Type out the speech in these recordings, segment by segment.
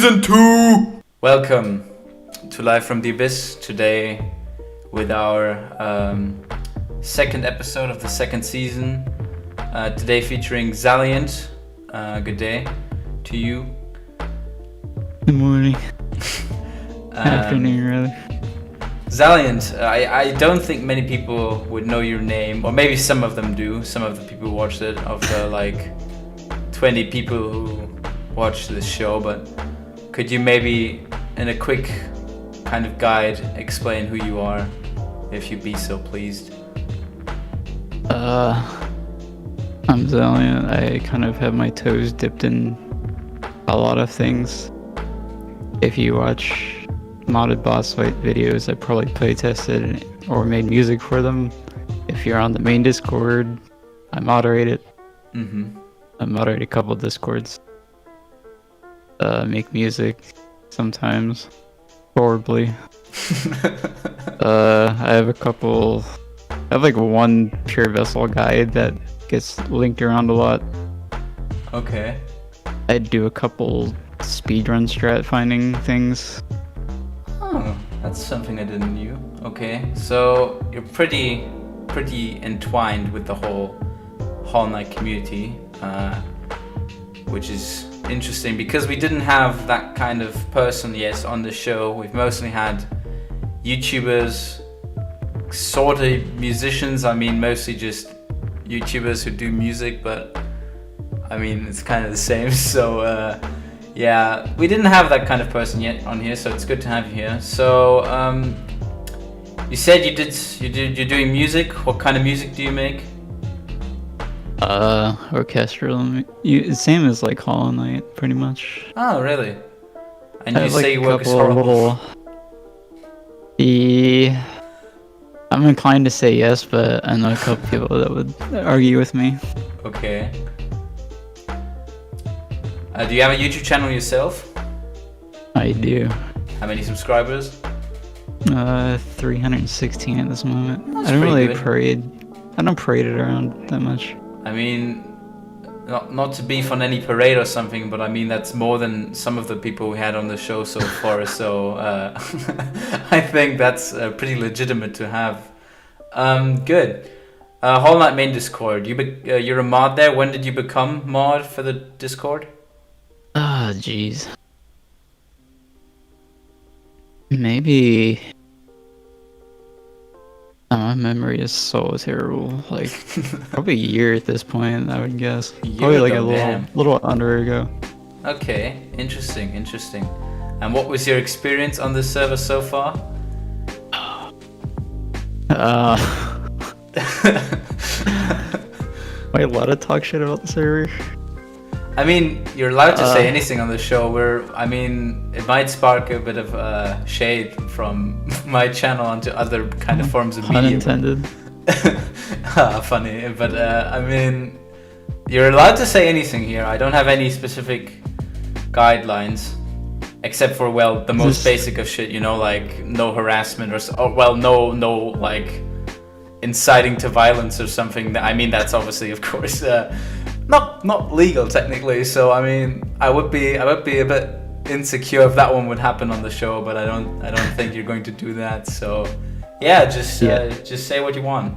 Season 2! Welcome to Live from the Abyss, today with our second episode of the second season. Today featuring Zaliant. Good day to you. Good morning. Afternoon, really. Zaliant, I don't think many people would know your name, or maybe some of them do. Some of the people who watched it, of the like 20 people who watched this show, but could you maybe, in a quick kind of guide, explain who you are, if you'd be so pleased? I'm Zaliant. I kind of have my toes dipped in a lot of things. If you watch modded boss fight videos, I probably playtested or made music for them. If you're on the main Discord, I moderate it. I moderate a couple Discords. Make music sometimes. Horribly. I have like one pure vessel guide that gets linked around a lot. Okay. I do a couple speedrun strat finding things. Oh, that's something I didn't know. Okay, so you're pretty entwined with the whole Hall Knight community, which is interesting because we didn't have that kind of person yet on the show. We've mostly had YouTubers, sort of musicians. I mean, mostly just YouTubers who do music, but I mean, it's kind of the same. So yeah, we didn't have that kind of person yet on here, so it's good to have you here. So you said you're doing music. What kind of music do you make? Orchestral. Same as like Hollow Knight, pretty much. Oh, really? And I you have, say you like, work as horrible. I'm inclined to say yes, but I know a couple people that would argue with me. Okay. Do you have a YouTube channel yourself? I do. How many subscribers? 316 at this moment. That's I don't really pretty good. parade. I don't parade it around that much. I mean, not to beef on any parade or something, but I mean that's more than some of the people we had on the show so far. So I think that's pretty legitimate to have. Good. Whole Night main Discord. You're a mod there. When did you become mod for the Discord? Ah, jeez. Maybe. My memory is so terrible. Like, probably a year at this point, I would guess. Probably like a little under ago. Okay, interesting. And what was your experience on this server so far? Wait, a lot of talk shit about the server. I mean, you're allowed to say anything on the show. I mean, it might spark a bit of shade from my channel onto other kind of forms of media. Unintended. Funny, but I mean, you're allowed to say anything here. I don't have any specific guidelines, except for, well, the most basic of shit, you know, like no harassment no like inciting to violence or something. I mean, that's obviously, of course, not legal technically. So I mean, I would be a bit insecure if that one would happen on the show, but I don't think you're going to do that. So yeah, just say what you want.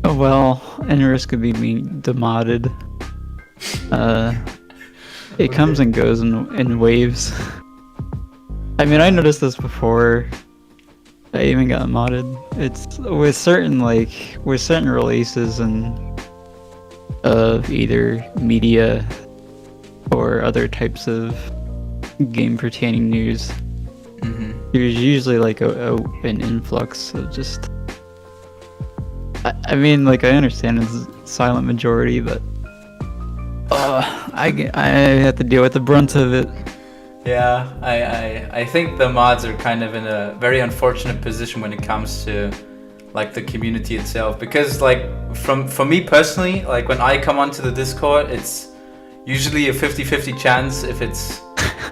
Well, any risk could be being demodded. It comes and goes in waves. I mean, I noticed this before I even got modded. It's with certain releases and of either media or other types of game pertaining news. There's usually like an influx of just. I mean, like, I understand it's silent majority, but I have to deal with the brunt of it. Yeah, I think the mods are kind of in a very unfortunate position when it comes to like the community itself, because like for me personally, like when I come onto the Discord, it's usually a 50-50 chance if it's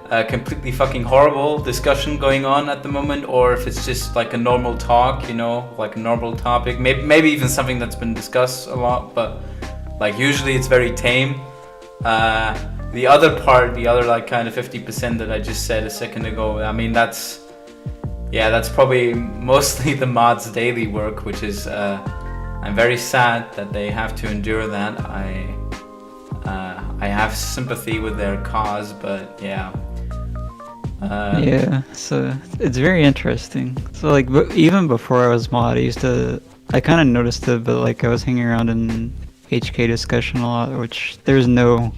a completely fucking horrible discussion going on at the moment, or if it's just like a normal talk, you know, like a normal topic, maybe even something that's been discussed a lot, but like usually it's very tame. the other part, the other like kind of 50% that I just said a second ago, I mean that's probably mostly the mods' daily work, which is I'm very sad that they have to endure that. I have sympathy with their cause, but yeah. Yeah, so it's very interesting. So like, even before I was mod, I kind of noticed it, but like I was hanging around in HK discussion a lot, which there's no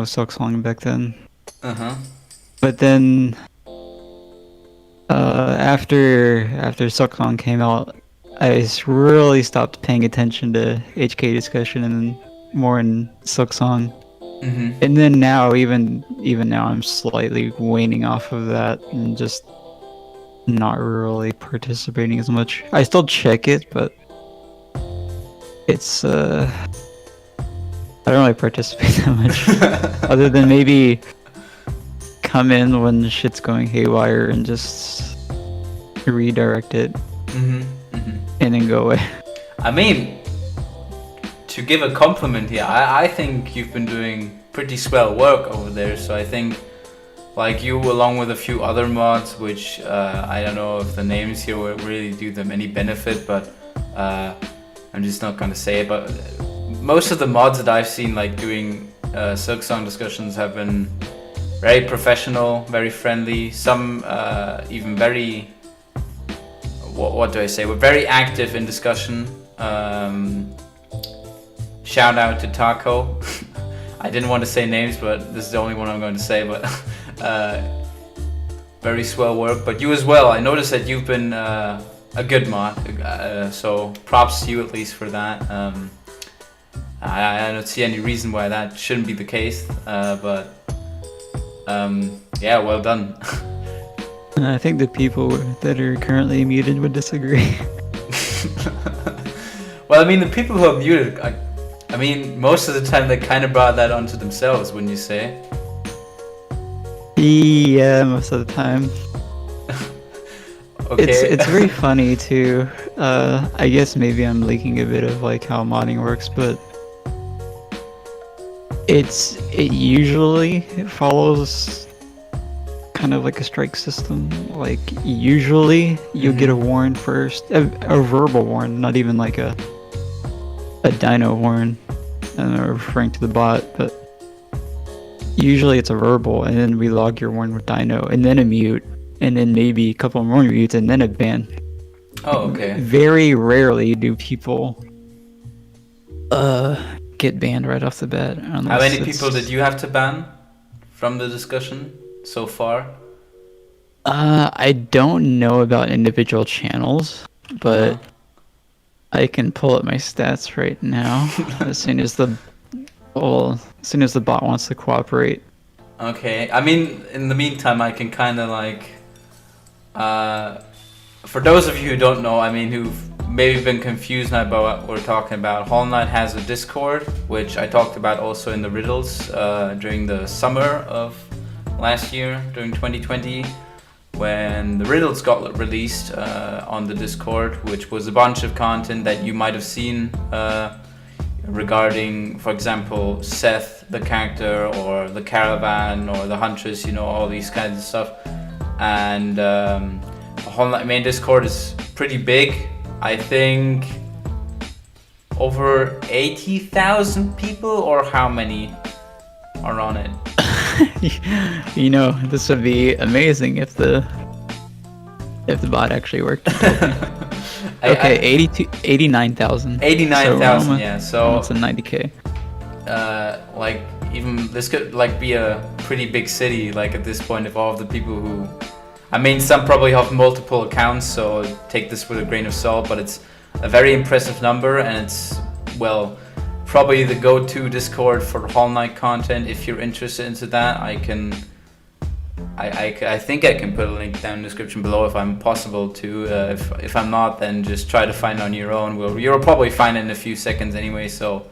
Silk Song back then. But then after Silk Song came out, I really stopped paying attention to HK discussion and more in Silk Song. And then now, even now, I'm slightly waning off of that and just not really participating as much. I still check it, but it's I don't really participate that much, other than maybe come in when shit's going haywire and just redirect it, and then go away. I mean, to give a compliment here, I think you've been doing pretty swell work over there. So I think, like you, along with a few other mods, which I don't know if the names here will really do them any benefit, but I'm just not gonna say it. But most of the mods that I've seen, like doing Silk Song discussions, have been very professional, very friendly. Some even very, what do I say? We're very active in discussion. Shout out to Taco. I didn't want to say names, but this is the only one I'm going to say. But very swell work. But you as well. I noticed that you've been a good mod. So props to you at least for that. I don't see any reason why that shouldn't be the case. But yeah, well done. I think the people that are currently muted would disagree. Well, I mean, the people who are muted, I mean, most of the time they kind of brought that onto themselves, wouldn't you say? Yeah, most of the time. Okay. It's very funny too. I guess maybe I'm leaking a bit of like how modding works, but it usually follows kind of like a strike system. Like usually you'll get a warn first, a verbal warn, not even like a dino warn. I'm referring to the bot, but usually it's a verbal, and then we log your warn with dino, and then a mute, and then maybe a couple more mutes, and then a ban. Oh, okay. Very rarely do people get banned right off the bat. How many people did you have to ban from the discussion so far? I don't know about individual channels, but I can pull up my stats right now as soon as the bot wants to cooperate. Okay, I mean, in the meantime, I can kind of like, for those of you who don't know, I mean, who've maybe been confused now about what we're talking about, Hollow Knight has a Discord, which I talked about also in the riddles during the summer of last year, during 2020. When the riddles got released on the Discord, which was a bunch of content that you might have seen regarding, for example, Seth, the character, or the caravan, or the huntress, you know, all these kinds of stuff. And the whole main Discord is pretty big. I think over 80,000 people, or how many are on it? You know, this would be amazing if the bot actually worked. Okay, 89,000. 89,000, yeah. So almost a 90K. Like even this could like be a pretty big city. Like at this point, if all of the people who, I mean, some probably have multiple accounts, so take this with a grain of salt. But it's a very impressive number, and it's well. Probably the go-to Discord for Hollow Knight content. If you're interested into that, I think I can put a link down in the description below if I'm possible to. If I'm not, then just try to find it on your own. You'll probably find it in a few seconds anyway. So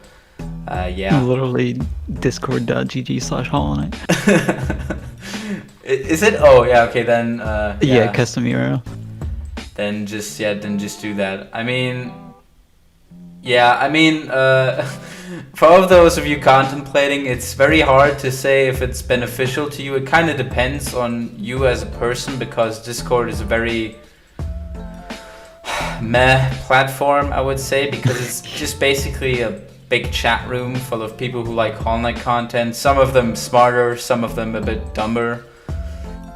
yeah. Literally discord.gg/Hollow Knight. Is it? Oh yeah. Okay then. Yeah, custom URL. Then just do that. I mean. Yeah, I mean, For all of those of you contemplating, it's very hard to say if it's beneficial to you. It kind of depends on you as a person, because Discord is a very meh platform, I would say, because it's just basically a big chat room full of people who like Hollow Knight content. Some of them smarter, some of them a bit dumber.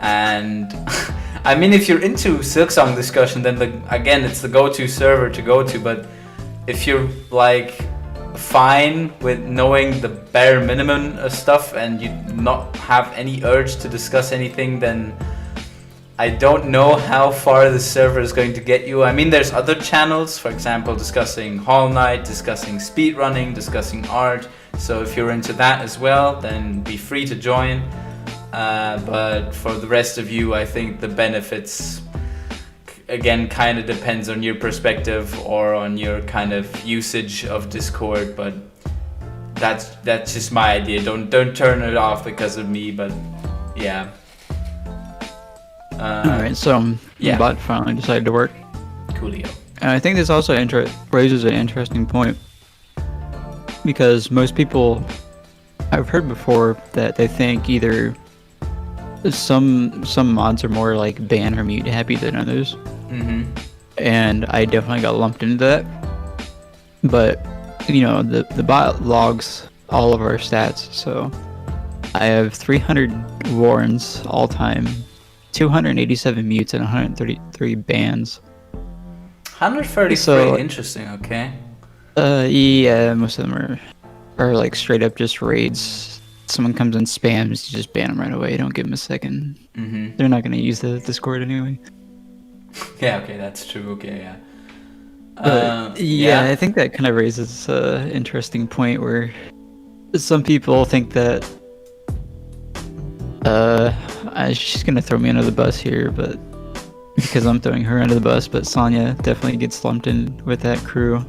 And I mean, if you're into Silksong discussion, then again, it's the go-to server to go to. But if you're like fine with knowing the bare minimum of stuff and you not have any urge to discuss anything, then I don't know how far the server is going to get you. I mean, there's other channels, for example, discussing Hollow Knight, discussing speedrunning, discussing art. So if you're into that as well, then be free to join. But for the rest of you, I think the benefits, again, kind of depends on your perspective or on your kind of usage of Discord. But that's just my idea. Don't turn it off because of me. But yeah. Alright, so yeah. bot finally decided to work. Coolio. And I think this also raises an interesting point, because most people, I've heard before that they think either some mods are more like ban or mute happy than others. Mm-hmm. And I definitely got lumped into that. But you know, the bot logs all of our stats, so I have 300 warns all time, 287 mutes, and 133 bans. 133, So, interesting, okay. Yeah, most of them are like straight up just raids. Someone comes and spams, you just ban them right away. Don't give them a second. Mm-hmm. They're not gonna use the Discord anyway. Yeah, okay, that's true, okay, yeah. But yeah, I think that kind of raises an interesting point where some people think that she's gonna throw me under the bus here, but because I'm throwing her under the bus, but Sonya definitely gets lumped in with that crew.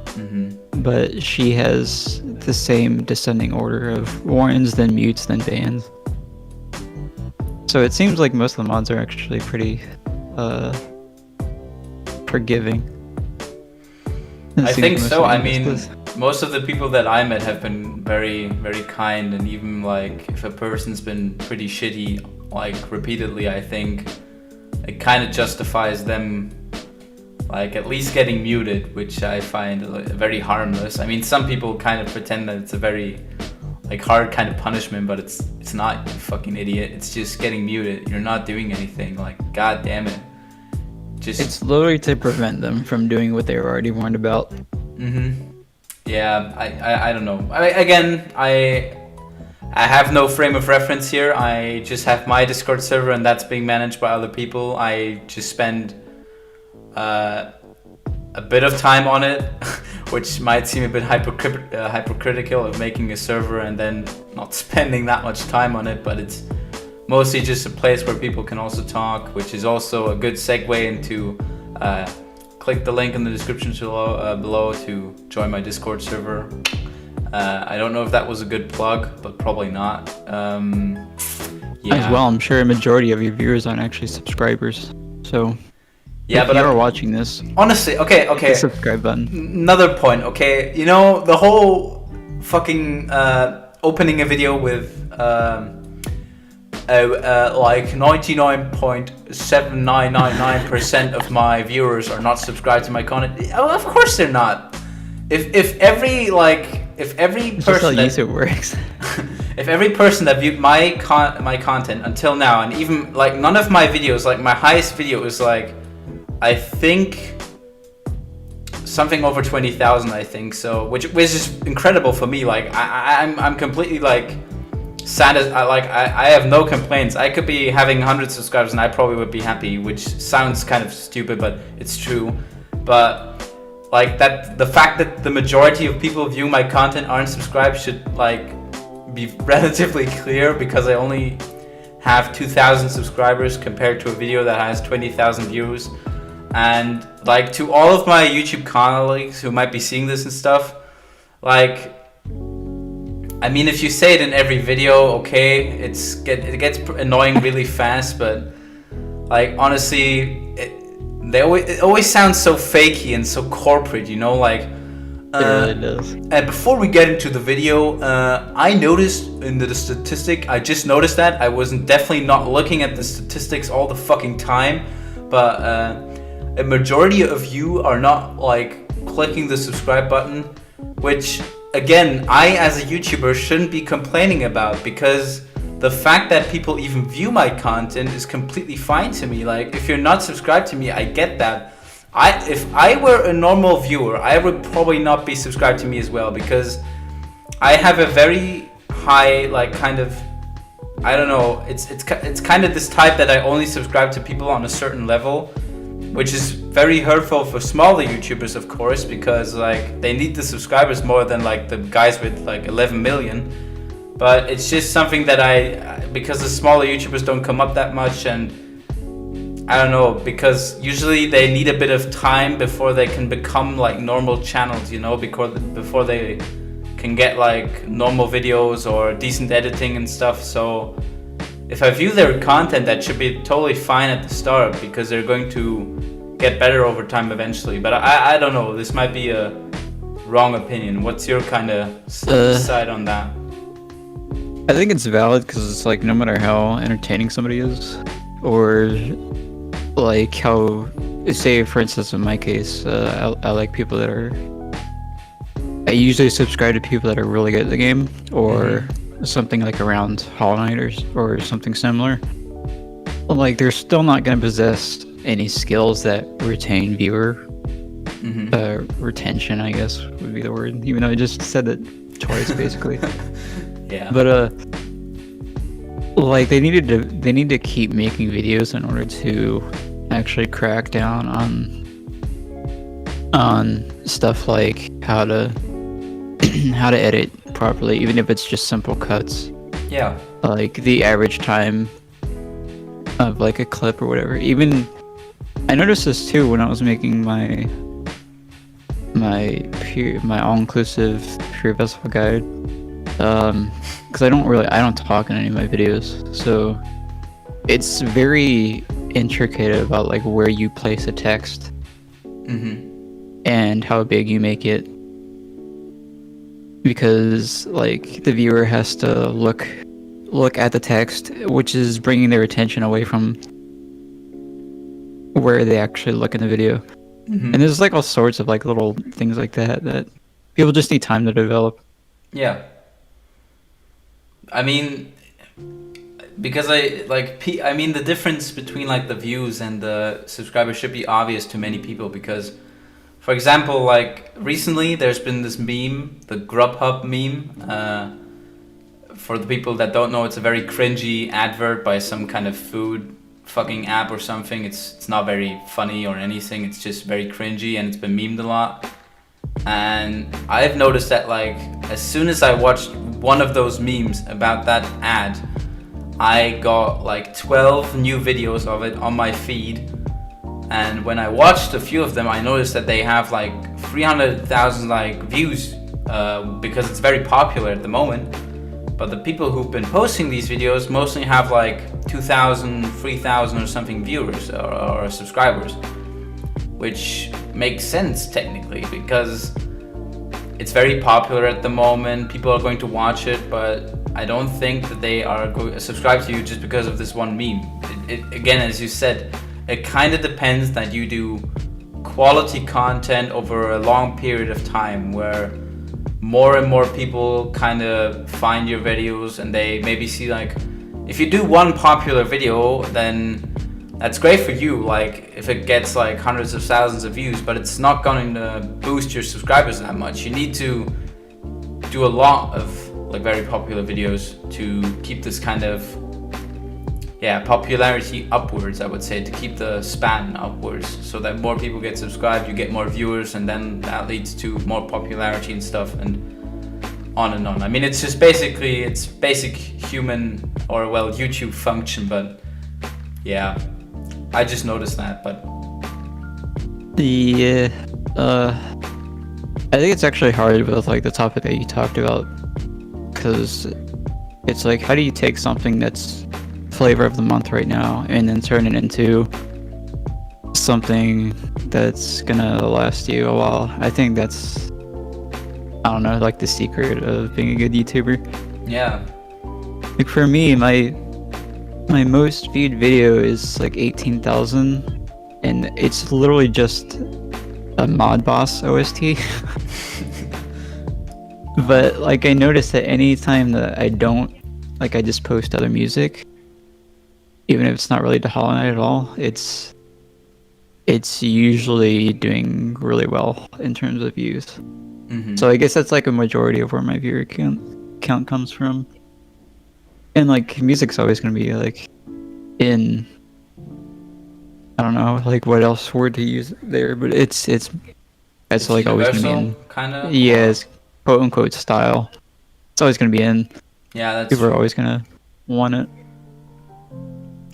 Mm-hmm. But she has the same descending order of warns, then mutes, then bans. So it seems like most of the mods are actually pretty forgiving. I think so. I mean, most of the people that I met have been very, very kind, and even like if a person's been pretty shitty, like repeatedly, I think it kind of justifies them, like at least getting muted, which I find very harmless. I mean, some people kind of pretend that it's a very like hard kind of punishment, but it's not, you fucking idiot. It's just getting muted. You're not doing anything. Like, god damn it. It's literally to prevent them from doing what they were already warned about. Mm-hmm. Yeah, I don't know. I have no frame of reference here. I just have my Discord server, and that's being managed by other people. I just spend a bit of time on it, which might seem a bit hypocritical of making a server and then not spending that much time on it, but it's mostly just a place where people can also talk, which is also a good segue into click the link in the description below to join my Discord server. I don't know if that was a good plug, but probably not. Yeah. As well, I'm sure a majority of your viewers aren't actually subscribers. So yeah, if but you are watching this, honestly, okay. hit the subscribe button. Another point, okay. You know, the whole fucking opening a video with like 99.7999% of my viewers are not subscribed to my content. Oh, of course they're not. If every That's person how that, YouTube works. if every person that viewed my content until now, and even like none of my videos, like my highest video is like, I think something over 20,000, I think. So which is incredible for me. Like I'm completely like I have no complaints. I could be having 100 subscribers and I probably would be happy, which sounds kind of stupid, but it's true. But like that, the fact that the majority of people viewing my content aren't subscribed should like be relatively clear, because I only have 2,000 subscribers compared to a video that has 20,000 views. And like, to all of my YouTube colleagues who might be seeing this and stuff, like, I mean, if you say it in every video, okay, it gets annoying really fast, but like honestly, it always sounds so fakey and so corporate, you know, like It really does. And before we get into the video, I noticed in the statistic, I just noticed that I wasn't definitely not looking at the statistics all the fucking time, but a majority of you are not like clicking the subscribe button, which again, I as a YouTuber shouldn't be complaining about, because the fact that people even view my content is completely fine to me. Like, if you're not subscribed to me, I get that. If I were a normal viewer, I would probably not be subscribed to me as well, because I have a very high, like, kind of, I don't know, it's kind of this type that I only subscribe to people on a certain level, which is very hurtful for smaller YouTubers, of course, because like they need the subscribers more than like the guys with like 11 million. But it's just something that because the smaller YouTubers don't come up that much, and I don't know, because usually they need a bit of time before they can become like normal channels, you know, before they can get like normal videos or decent editing and stuff. So if I view their content, that should be totally fine at the start, because they're going to get better over time eventually. But I don't know, this might be a wrong opinion. What's your kind of side on that? I think it's valid, because it's like no matter how entertaining somebody is, or like how, say for instance in my case, I like people that are, I usually subscribe to people that are really good at the game, or something like around Hollow Knight or something similar. Like, they're still not going to possess any skills that retain viewer retention, I guess would be the word, even though I just said it twice basically. Yeah. But like they need to keep making videos in order to actually crack down on stuff like how to edit properly, even if it's just simple cuts. Yeah. Like the average time of like a clip or whatever. Even I noticed this too when I was making my all-inclusive Pure Festival guide. Because I don't talk in any of my videos, so it's very intricate about like where you place a text and how big you make it, because like the viewer has to look at the text, which is bringing their attention away from where they actually look in the video. And there's like all sorts of like little things like that people just need time to develop. Yeah. I mean, because the difference between like the views and the subscribers should be obvious to many people, because, for example, like recently there's been this meme, the Grubhub meme. For the people that don't know, it's a very cringy advert by some kind of food fucking app or something. It's not very funny or anything. It's just very cringy, and it's been memed a lot. And I've noticed that like as soon as I watched one of those memes about that ad, I got like 12 new videos of it on my feed. And when I watched a few of them, I noticed that they have like 300,000 like views, because it's very popular at the moment. But the people who've been posting these videos mostly have like 2,000, 3,000 or something viewers or subscribers, which makes sense technically, because it's very popular at the moment. People are going to watch it, but I don't think that they are going to subscribe to you just because of this one meme. Again, as you said, it kind of depends that you do quality content over a long period of time, where more and more people kind of find your videos, and they maybe see like, if you do one popular video, then that's great for you, like if it gets like hundreds of thousands of views, but it's not going to boost your subscribers that much. You need to do a lot of like very popular videos to keep this kind of popularity upwards, I would say, to keep the span upwards, so that more people get subscribed, you get more viewers, and then that leads to more popularity and stuff, and on and on. I mean, it's just basically, it's basic human, or well, YouTube function, but yeah, I just noticed that. But I think it's actually hard with like the topic that you talked about, because it's like, how do you take something that's flavor of the month right now and then turn it into something that's gonna last you a while? I think that's I don't know, like the secret of being a good YouTuber. Yeah. Like for me, my most viewed video is like 18,000, and it's literally just a mod boss OST. But like I noticed that any time that I don't, like I just post other music, even if it's not related to Hollow Knight at all, it's usually doing really well in terms of views. Mm-hmm. So I guess that's like a majority of where my viewer count comes from. And like music's always gonna be like in, I don't know like what else word to use there, but it's like always gonna be in kind of. Yeah, it's quote unquote style. It's always gonna be in. Yeah, that's People are always gonna want it.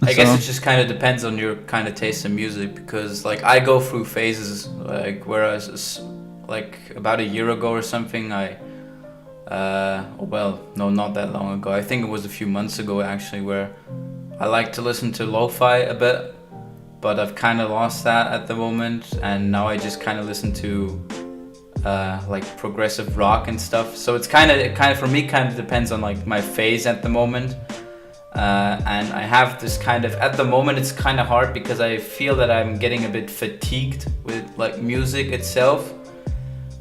I guess it just kind of depends on your kind of taste in music, because like I go through phases, like whereas like about a year ago or something well, no, not that long ago, I think it was a few months ago actually, where I like to listen to lo-fi a bit, but I've kind of lost that at the moment, and now I just kind of listen to like progressive rock and stuff. So it kind of for me kind of depends on like my phase at the moment. And I have this kind of, at the moment it's kind of hard because I feel that I'm getting a bit fatigued with like music itself,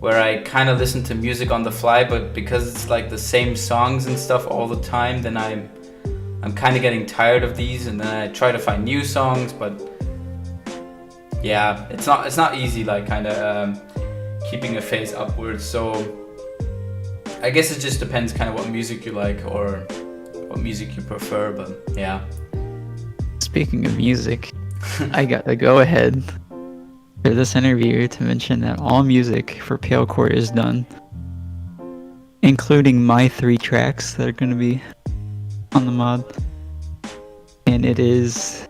where I kind of listen to music on the fly, but because it's like the same songs and stuff all the time, then I'm kind of getting tired of these, and then I try to find new songs, but yeah, it's not easy like kind of keeping a phase upwards. So I guess it just depends kind of what music you like or what music you prefer, but yeah. Speaking of music, I got the go ahead for this interview to mention that all music for Pale Court is done, including my 3 tracks that are going to be on the mod, and it is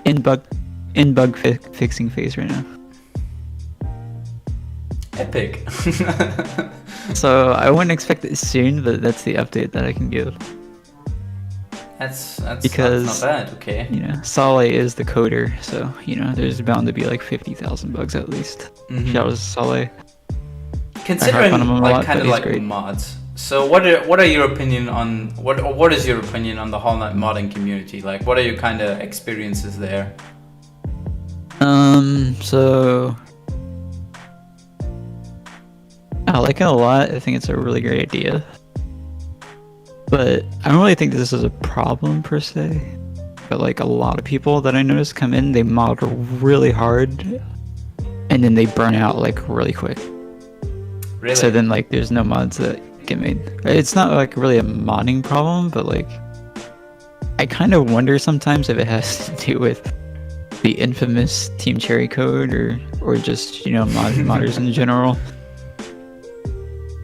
in bug fixing phase right now. Epic. So I wouldn't expect it soon, but that's the update that I can give. That's because not bad. Okay. You know, Sale is the coder, so you know there's bound to be like 50,000 bugs at least. Mm-hmm. Shout out to Sale. Considering like kind of like great mods. So what are your opinion on what is your opinion on the Hollow Knight modding community? Like, what are your kind of experiences there? So I like it a lot. I think it's a really great idea. But I don't really think this is a problem per se. But like a lot of people that I notice come in, they mod really hard, and then they burn out like really quick. Really? So then like there's no mods that get made. It's not like really a modding problem, but like I kind of wonder sometimes if it has to do with the infamous Team Cherry code or just, you know, modders in general.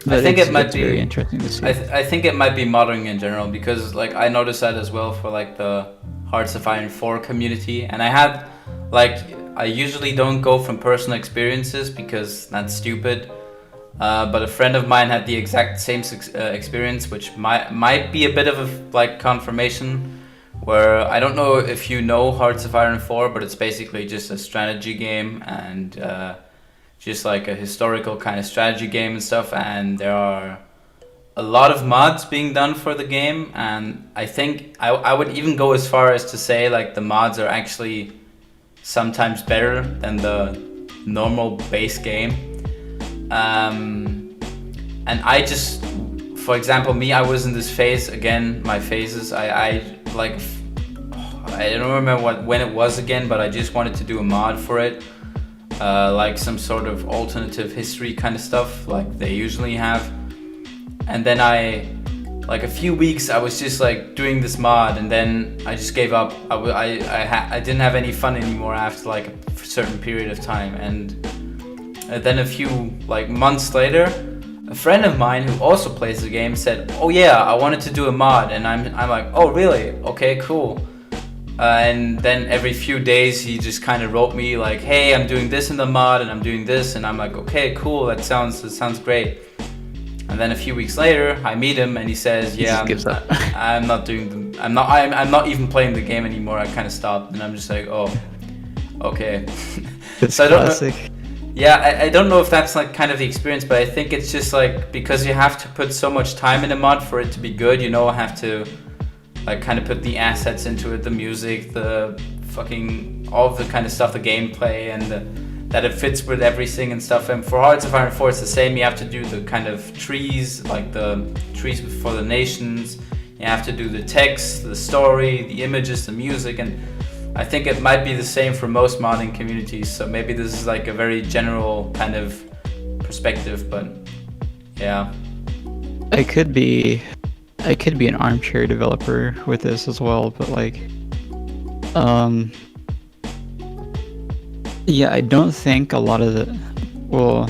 But I think it might be very interesting to see. I think it might be modding in general, because like I noticed that as well for like the Hearts of Iron 4 community, and I usually don't go from personal experiences because that's stupid. But a friend of mine had the exact same experience, which might be a bit of a like confirmation. Where I don't know if you know Hearts of Iron 4, but it's basically just a strategy game and just like a historical kind of strategy game and stuff. And there are a lot of mods being done for the game, and I think I would even go as far as to say like the mods are actually sometimes better than the normal base game. And I just, for example, I was in this phase again. My phases, I don't remember when it was again, but I just wanted to do a mod for it, like some sort of alternative history kind of stuff, like they usually have. And then like a few weeks, I was just like doing this mod, and then I just gave up. I didn't have any fun anymore after like a certain period of time, and then a few like months later, a friend of mine who also plays the game said, "Oh yeah, I wanted to do a mod," and I'm like, "Oh really? Okay, cool." And then every few days he just kind of wrote me like, "Hey, I'm doing this in the mod, and I'm doing this," and I'm like, "Okay, cool. That sounds great." And then a few weeks later, I meet him, and he says, "Yeah, I'm not even playing the game anymore. I kind of stopped." And I'm just like, "Oh, okay." It's so classic. Yeah, I don't know if that's like kind of the experience, but I think it's just like because you have to put so much time in a mod for it to be good, have to like kind of put the assets into it, the music, the fucking all of the kind of stuff, the gameplay, and that it fits with everything and stuff. And for Hearts of Iron 4 it's the same. You have to do the kind of trees, like the trees for the nations. You have to do the text, the story, the images, the music, and I think it might be the same for most modding communities. So maybe this is like a very general kind of perspective, but yeah. I could be an armchair developer with this as well, but like, yeah, I don't think a lot of well,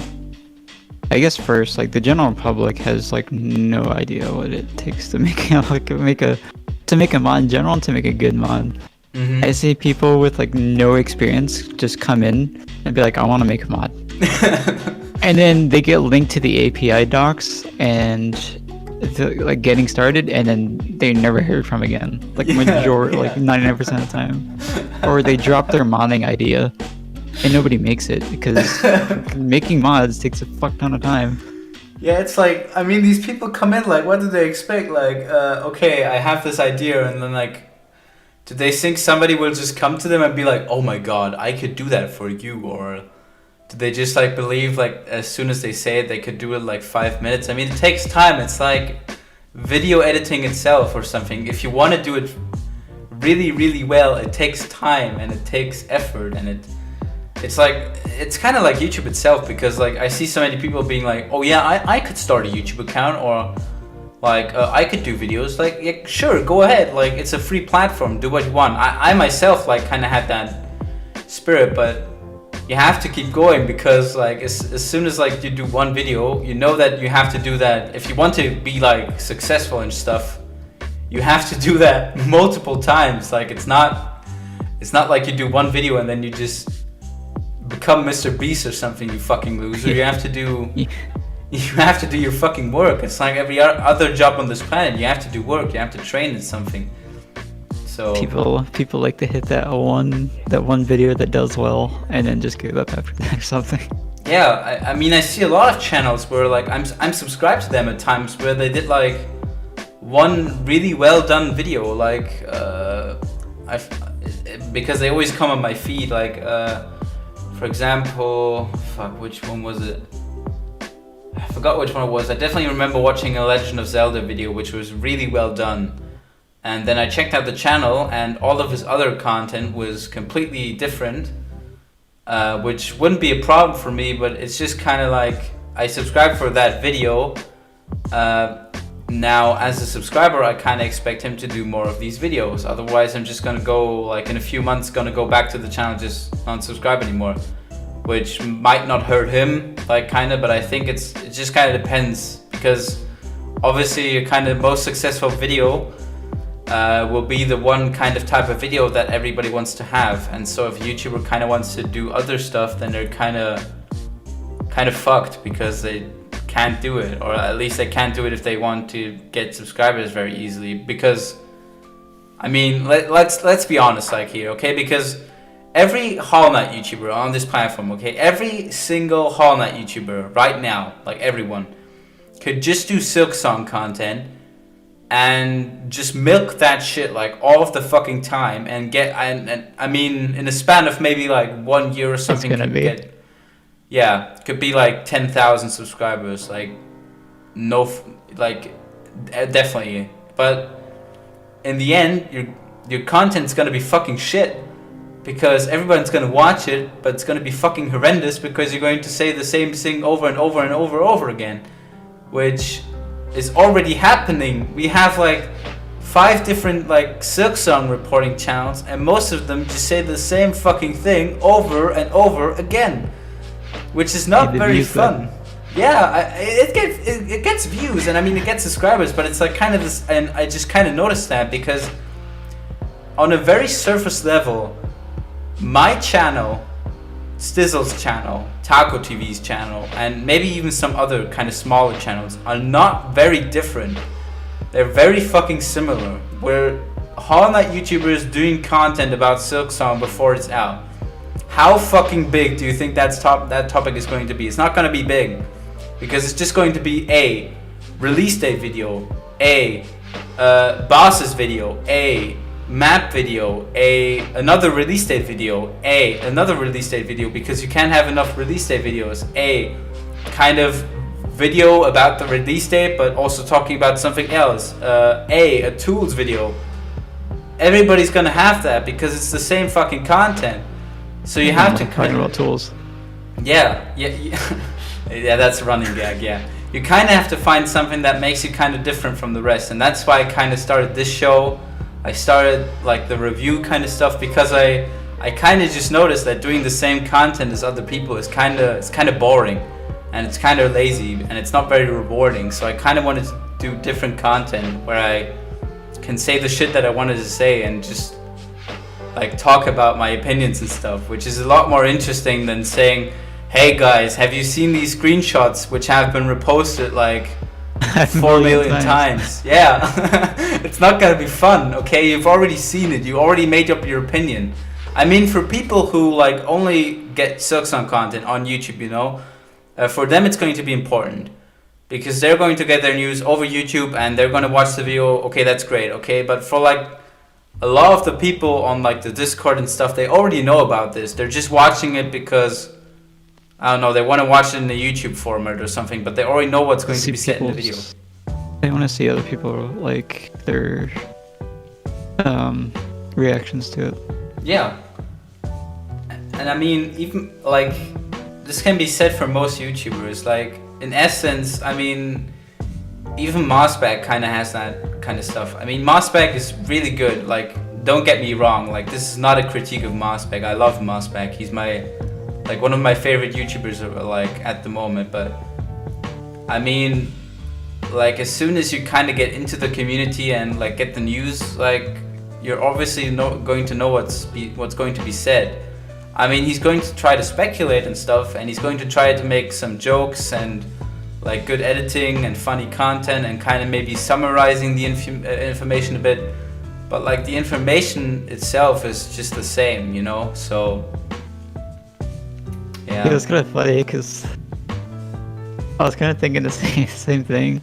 I guess first, like the general public has like no idea what it takes to make a mod in general and to make a good mod. Mm-hmm. I see people with like no experience just come in and be like, I want to make a mod. And then they get linked to the API docs and like getting started, and then they never heard from again. Like like 99% of the time. Or they drop their modding idea and nobody makes it because making mods takes a fuck ton of time. Yeah, it's like, I mean, these people come in like, what do they expect? Like, okay, I have this idea, and then like, do they think somebody will just come to them and be like, oh my god, I could do that for you? Or do they just like believe like as soon as they say it, they could do it like 5 minutes? I mean, it takes time. It's like video editing itself or something. If you want to do it really, really well, it takes time and it takes effort, and it's kind of like YouTube itself, because like I see so many people being like, oh yeah, I could start a YouTube account, or like I could do videos. Like, yeah, sure, go ahead. Like, it's a free platform. Do what you want. I myself like kind of had that spirit, but you have to keep going, because like as soon as like you do one video, you know that you have to do that. If you want to be like successful and stuff, you have to do that multiple times. Like, it's not like you do one video and then you just become Mr. Beast or something, you fucking loser. You have to do your fucking work. It's like every other job on this planet. You have to do work. You have to train in something. So people like to hit that one video that does well and then just give up after that or something. Yeah, I mean, I see a lot of channels where like I'm subscribed to them at times where they did like one really well done video, like because they always come on my feed, like for example, which one was it? I forgot which one it was. I definitely remember watching a Legend of Zelda video, which was really well done. And then I checked out the channel, and all of his other content was completely different, which wouldn't be a problem for me, but it's just kind of like, I subscribed for that video. Now, as a subscriber, I kind of expect him to do more of these videos. Otherwise, I'm just going to go, like in a few months, going to go back to the channel, just not subscribe anymore. Which might not hurt him, like kind of, but I think it just kind of depends, because obviously your kind of most successful video will be the one kind of type of video that everybody wants to have. And so if a YouTuber kind of wants to do other stuff, then they're kind of fucked, because they can't do it, or at least they can't do it if they want to get subscribers very easily. Because I mean, let's be honest, like here, okay? Because every Hollow Knight YouTuber on this platform, okay, every single Hollow Knight YouTuber right now, like everyone, could just do Silksong content and just milk that shit like all of the fucking time and get, and I mean, in a span of maybe like 1 year or something, could be like 10,000 subscribers, like definitely. But in the end, your content's gonna be fucking shit, because everyone's gonna watch it, but it's gonna be fucking horrendous, because you're going to say the same thing over and over and over again, which is already happening. We have like 5 different like Silksong reporting channels, and most of them just say the same fucking thing over and over again, which is not very fun. Yeah, it gets views, and I mean it gets subscribers, but it's like kind of this, and I just kind of noticed that, because on a very surface level, my channel, Stizzle's channel, Taco TV's channel, and maybe even some other kind of smaller channels are not very different. They're very fucking similar. We're Hollow Knight YouTubers doing content about Silksong before it's out. How fucking big do you think that topic is going to be? It's not going to be big, because it's just going to be a release date video, a bosses video, a map video, another release date video, another release date video, because you can't have enough release date videos, a kind of video about the release date but also talking about something else, a tools video. Everybody's gonna have that because it's the same fucking content. So you have to talking about tools. Yeah, that's a running gag. Yeah, you kind of have to find something that makes you kind of different from the rest, and that's why I kind of started this show. I started like the review kind of stuff because I kind of just noticed that doing the same content as other people is kind of boring, and it's kind of lazy, and it's not very rewarding. So I kind of wanted to do different content where I can say the shit that I wanted to say and just like talk about my opinions and stuff, which is a lot more interesting than saying, hey guys, have you seen these screenshots which have been reposted like 4 million times? Yeah. It's not gonna be fun, okay? You've already seen it, you already made up your opinion. I mean, for people who like only get Silksong content on YouTube, you know, for them it's going to be important, because they're going to get their news over YouTube and they're going to watch the video. Okay, that's great, okay? But for like a lot of the people on like the Discord and stuff, they already know about this. They're just watching it because, I don't know, they want to watch it in the YouTube format or something, but they already know what's going to be said in the video. They want to see other people, like, their reactions to it. Yeah. And I mean, even like, this can be said for most YouTubers. Like, in essence, I mean, even Mossback kind of has that kind of stuff. I mean, Mossback is really good. Like, don't get me wrong. Like, this is not a critique of Mossback. I love Mossback. He's my, like, one of my favorite YouTubers, like, at the moment. But I mean, like, as soon as you kind of get into the community and like get the news, like, you're obviously going to know what's going to be said. I mean, he's going to try to speculate and stuff, and he's going to try to make some jokes and like good editing and funny content and kind of maybe summarizing the information a bit, but like the information itself is just the same, you know? So yeah. It was kind of funny because I was kind of thinking the same thing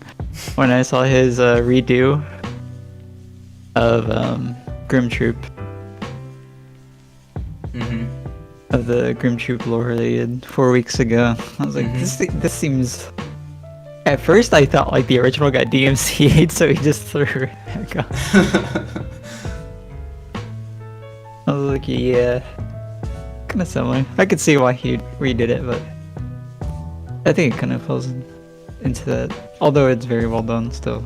when I saw his redo of Grim Troop. Of the Grim Troop lore they did 4 weeks ago. I was like, this seems... At first I thought like the original got DMCA'd, so he just threw it back on. I was like, yeah, kind of similar. I could see why he redid it, but I think it kind of falls into that. Although it's very well done still.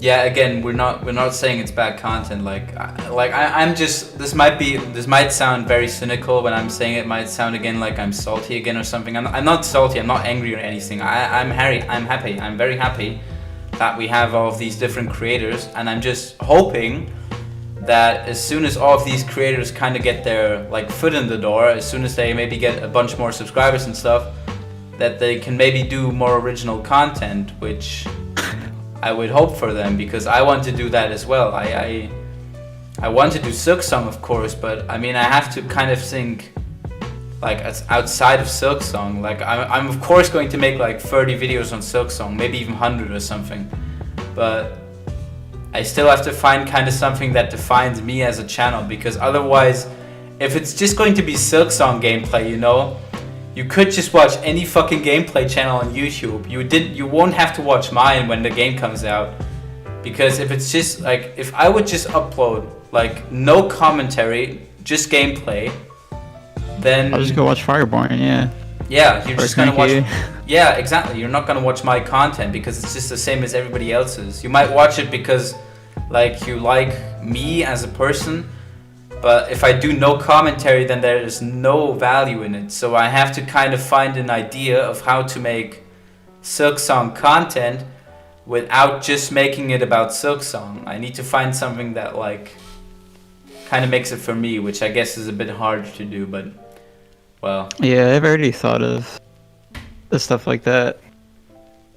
Yeah, again, we're not saying it's bad content. I'm just, this might sound very cynical when I'm saying it. Might sound again like I'm salty again or something. I'm not salty. I'm not angry or anything. I'm happy. I'm very happy that we have all of these different creators, and I'm just hoping that as soon as all of these creators kind of get their like foot in the door, as soon as they maybe get a bunch more subscribers and stuff, that they can maybe do more original content, which I would hope for them, because I want to do that as well. I want to do Silksong, of course, but I mean, I have to kind of think like outside of Silksong. Like I'm of course going to make like 30 videos on Silksong, maybe even 100 or something, but I still have to find kind of something that defines me as a channel, because otherwise, if it's just going to be Silksong gameplay, you know, you could just watch any fucking gameplay channel on YouTube. You won't have to watch mine when the game comes out, because if it's just like, if I would just upload like no commentary, just gameplay, then I'll just go watch Fireborn. Yeah, you're just gonna watch. Yeah, exactly. You're not gonna watch my content because it's just the same as everybody else's. You might watch it because like you like me as a person, but if I do no commentary, then there is no value in it. So I have to kind of find an idea of how to make Silksong content without just making it about Silksong. I need to find something that like kind of makes it for me, which I guess is a bit hard to do, but well. Yeah, I've already thought of the stuff like that.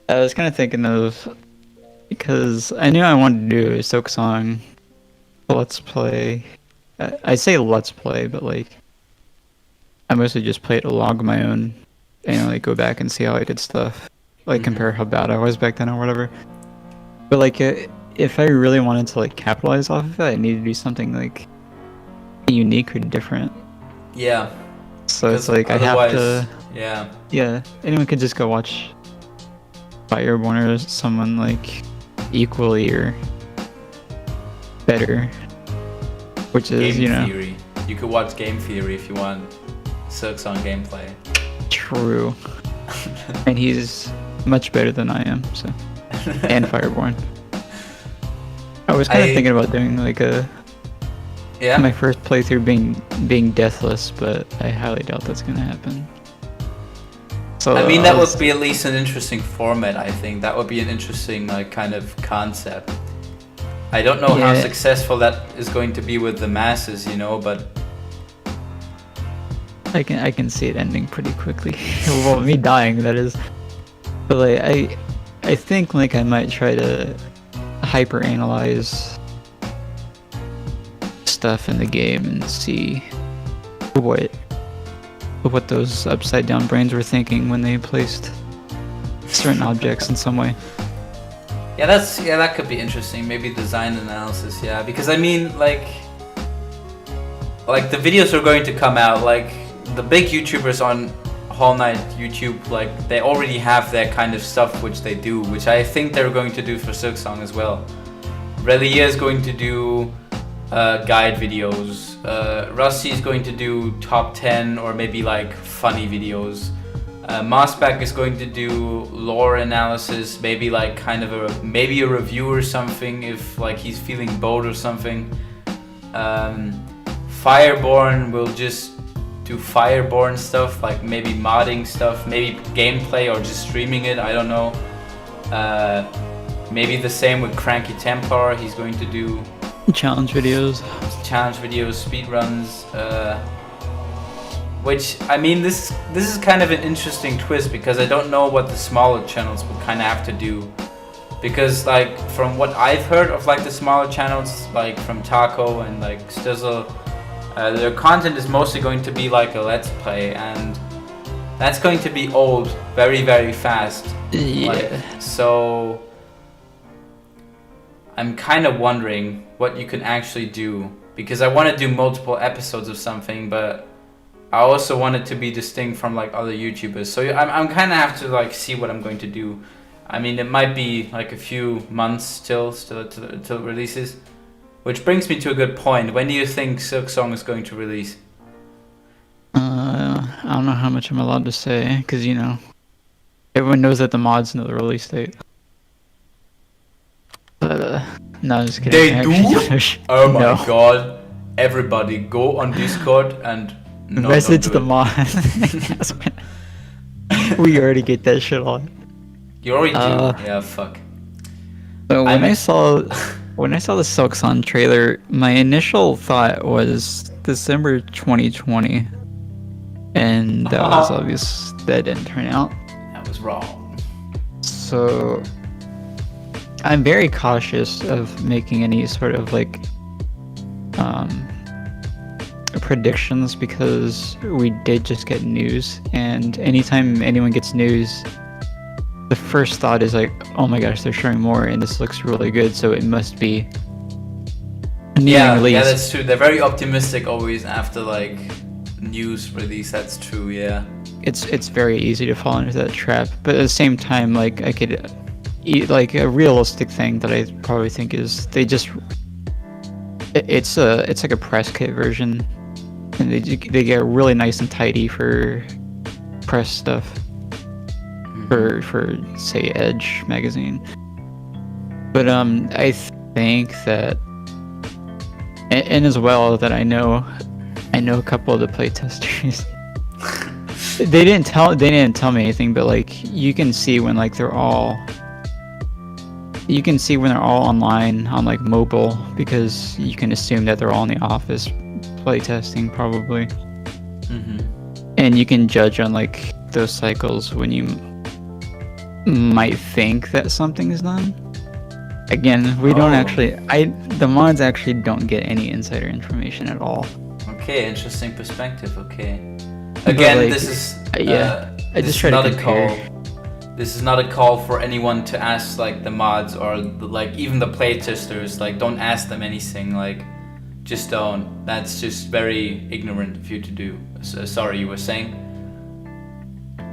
I was kind of thinking of, because I knew I wanted to do a Silksong Let's Play. I say let's play, but like I mostly just play it to log my own and like go back and see how I did stuff, like compare how bad I was back then or whatever. But like if I really wanted to like capitalize off of it, I need to do something like unique or different. Yeah. So it's like I have to. Yeah. Anyone could just go watch Fireborn or someone like equally or better, which is Game Theory. You could watch Game Theory if you want Silksong gameplay. True. And he's much better than I am, so. And Fireborn. I was kind of thinking about doing like my first playthrough being deathless, but I highly doubt that's gonna happen. So I mean, that would be at least an interesting format. I think that would be an interesting like kind of concept. I don't know how successful that is going to be with the masses, but I can see it ending pretty quickly. Well, me dying, that is. But like I think like I might try to hyper analyze stuff in the game and see what those upside down brains were thinking when they placed certain objects in some way. Yeah, that could be interesting. Maybe design analysis, because I mean like the videos are going to come out, like the big YouTubers on Whole Night YouTube, like they already have that kind of stuff which they do, which I think they're going to do for Silksong as well. Relia is going to do guide videos. Rusty is going to do top 10 or maybe like funny videos. Mossback is going to do lore analysis, maybe like kind of a review or something if like he's feeling bored or something. Fireborn will just do Fireborn stuff, like maybe modding stuff, maybe gameplay or just streaming it, I don't know. Maybe the same with Cranky Templar, he's going to do challenge videos, speedruns, which I mean this is kind of an interesting twist because I don't know what the smaller channels will kind of have to do, because like from what I've heard of like the smaller channels like from Taco and like Stizzle, their content is mostly going to be like a let's play, and that's going to be old very very fast. So I'm kind of wondering what you can actually do, because I want to do multiple episodes of something, but I also want it to be distinct from like other YouTubers. So I'm kind of have to like see what I'm going to do. I mean, it might be like a few months till it releases, which brings me to a good point. When do you think Silksong is going to release? I don't know how much I'm allowed to say, because everyone knows that the mods know the release date. But no, I'm just kidding. They do? Oh my god! Everybody, go on Discord and message the mod. We already get that shit on. You already do? Yeah, fuck. So when I saw the Silksong trailer, my initial thought was December 2020, and that was obvious. That didn't turn out. That was wrong. So I'm very cautious of making any sort of like predictions, because we did just get news, and anytime anyone gets news, the first thought is like, oh my gosh, they're showing more and this looks really good, so it must be release. Yeah, that's true. They're very optimistic always after like news release. That's true. Yeah, it's very easy to fall into that trap, but at the same time, like I could like a realistic thing that I probably think is it's like a press kit version, and they get really nice and tidy for press stuff, for say Edge magazine. But I think that, and as well that I know a couple of the playtesters. They didn't tell me anything, but like you can see when like they're all online on like mobile, because you can assume that they're all in the office playtesting probably. And you can judge on like those cycles when you might think that something is done. Again, we don't actually, the mods actually don't get any insider information at all. Okay, interesting perspective. Okay. Again, like, this is I this just is try to not a compare. call. This is not a call for anyone to ask like the mods or like even the playtesters. Like, don't ask them anything. Like, just don't. That's just very ignorant of you to do. Sorry, you were saying?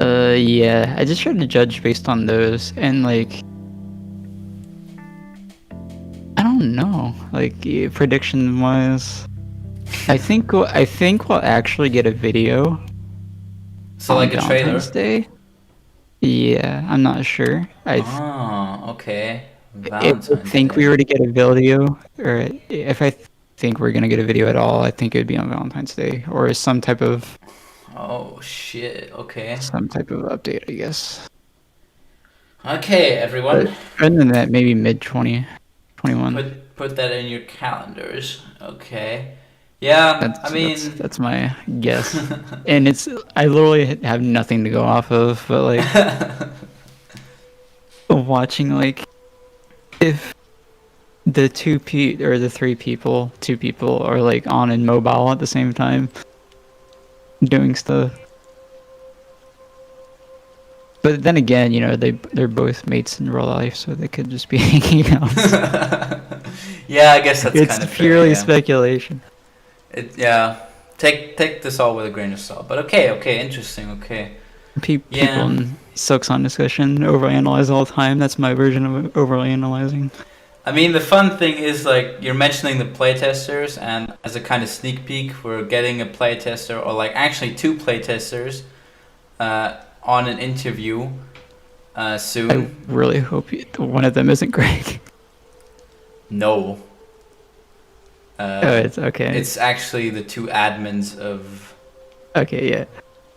Yeah, I just try to judge based on those, and like, I don't know, like prediction wise, I think we'll actually get a video So on like a trailer. Valentine's Day. Yeah, I'm not sure. Oh, okay. If I Valentine's think we Day. were to get a video, or if I think we're gonna get a video at all, I think it would be on Valentine's Day or Oh shit. Okay. some type of update, I guess. Okay, everyone. But other than that, maybe mid 2021. Put that in your calendars. Okay. Yeah, I mean, That's my guess. And I literally have nothing to go off of, but like watching like if the two people are like on in mobile at the same time doing stuff. But then again, they're both mates in real life, so they could just be hanging out. yeah, I guess that's It's kind of purely fair, yeah. speculation. Yeah. Take this all with a grain of salt. But okay, interesting. Okay. People Yeah. in Silks on discussion overanalyze all the time. That's my version of overanalyzing. I mean, the fun thing is like you're mentioning the playtesters, and as a kind of sneak peek, we're getting a playtester, or like actually two playtesters, on an interview, soon. I really hope one of them isn't Greg. No. Oh, it's okay. It's actually the two admins of. Okay, yeah.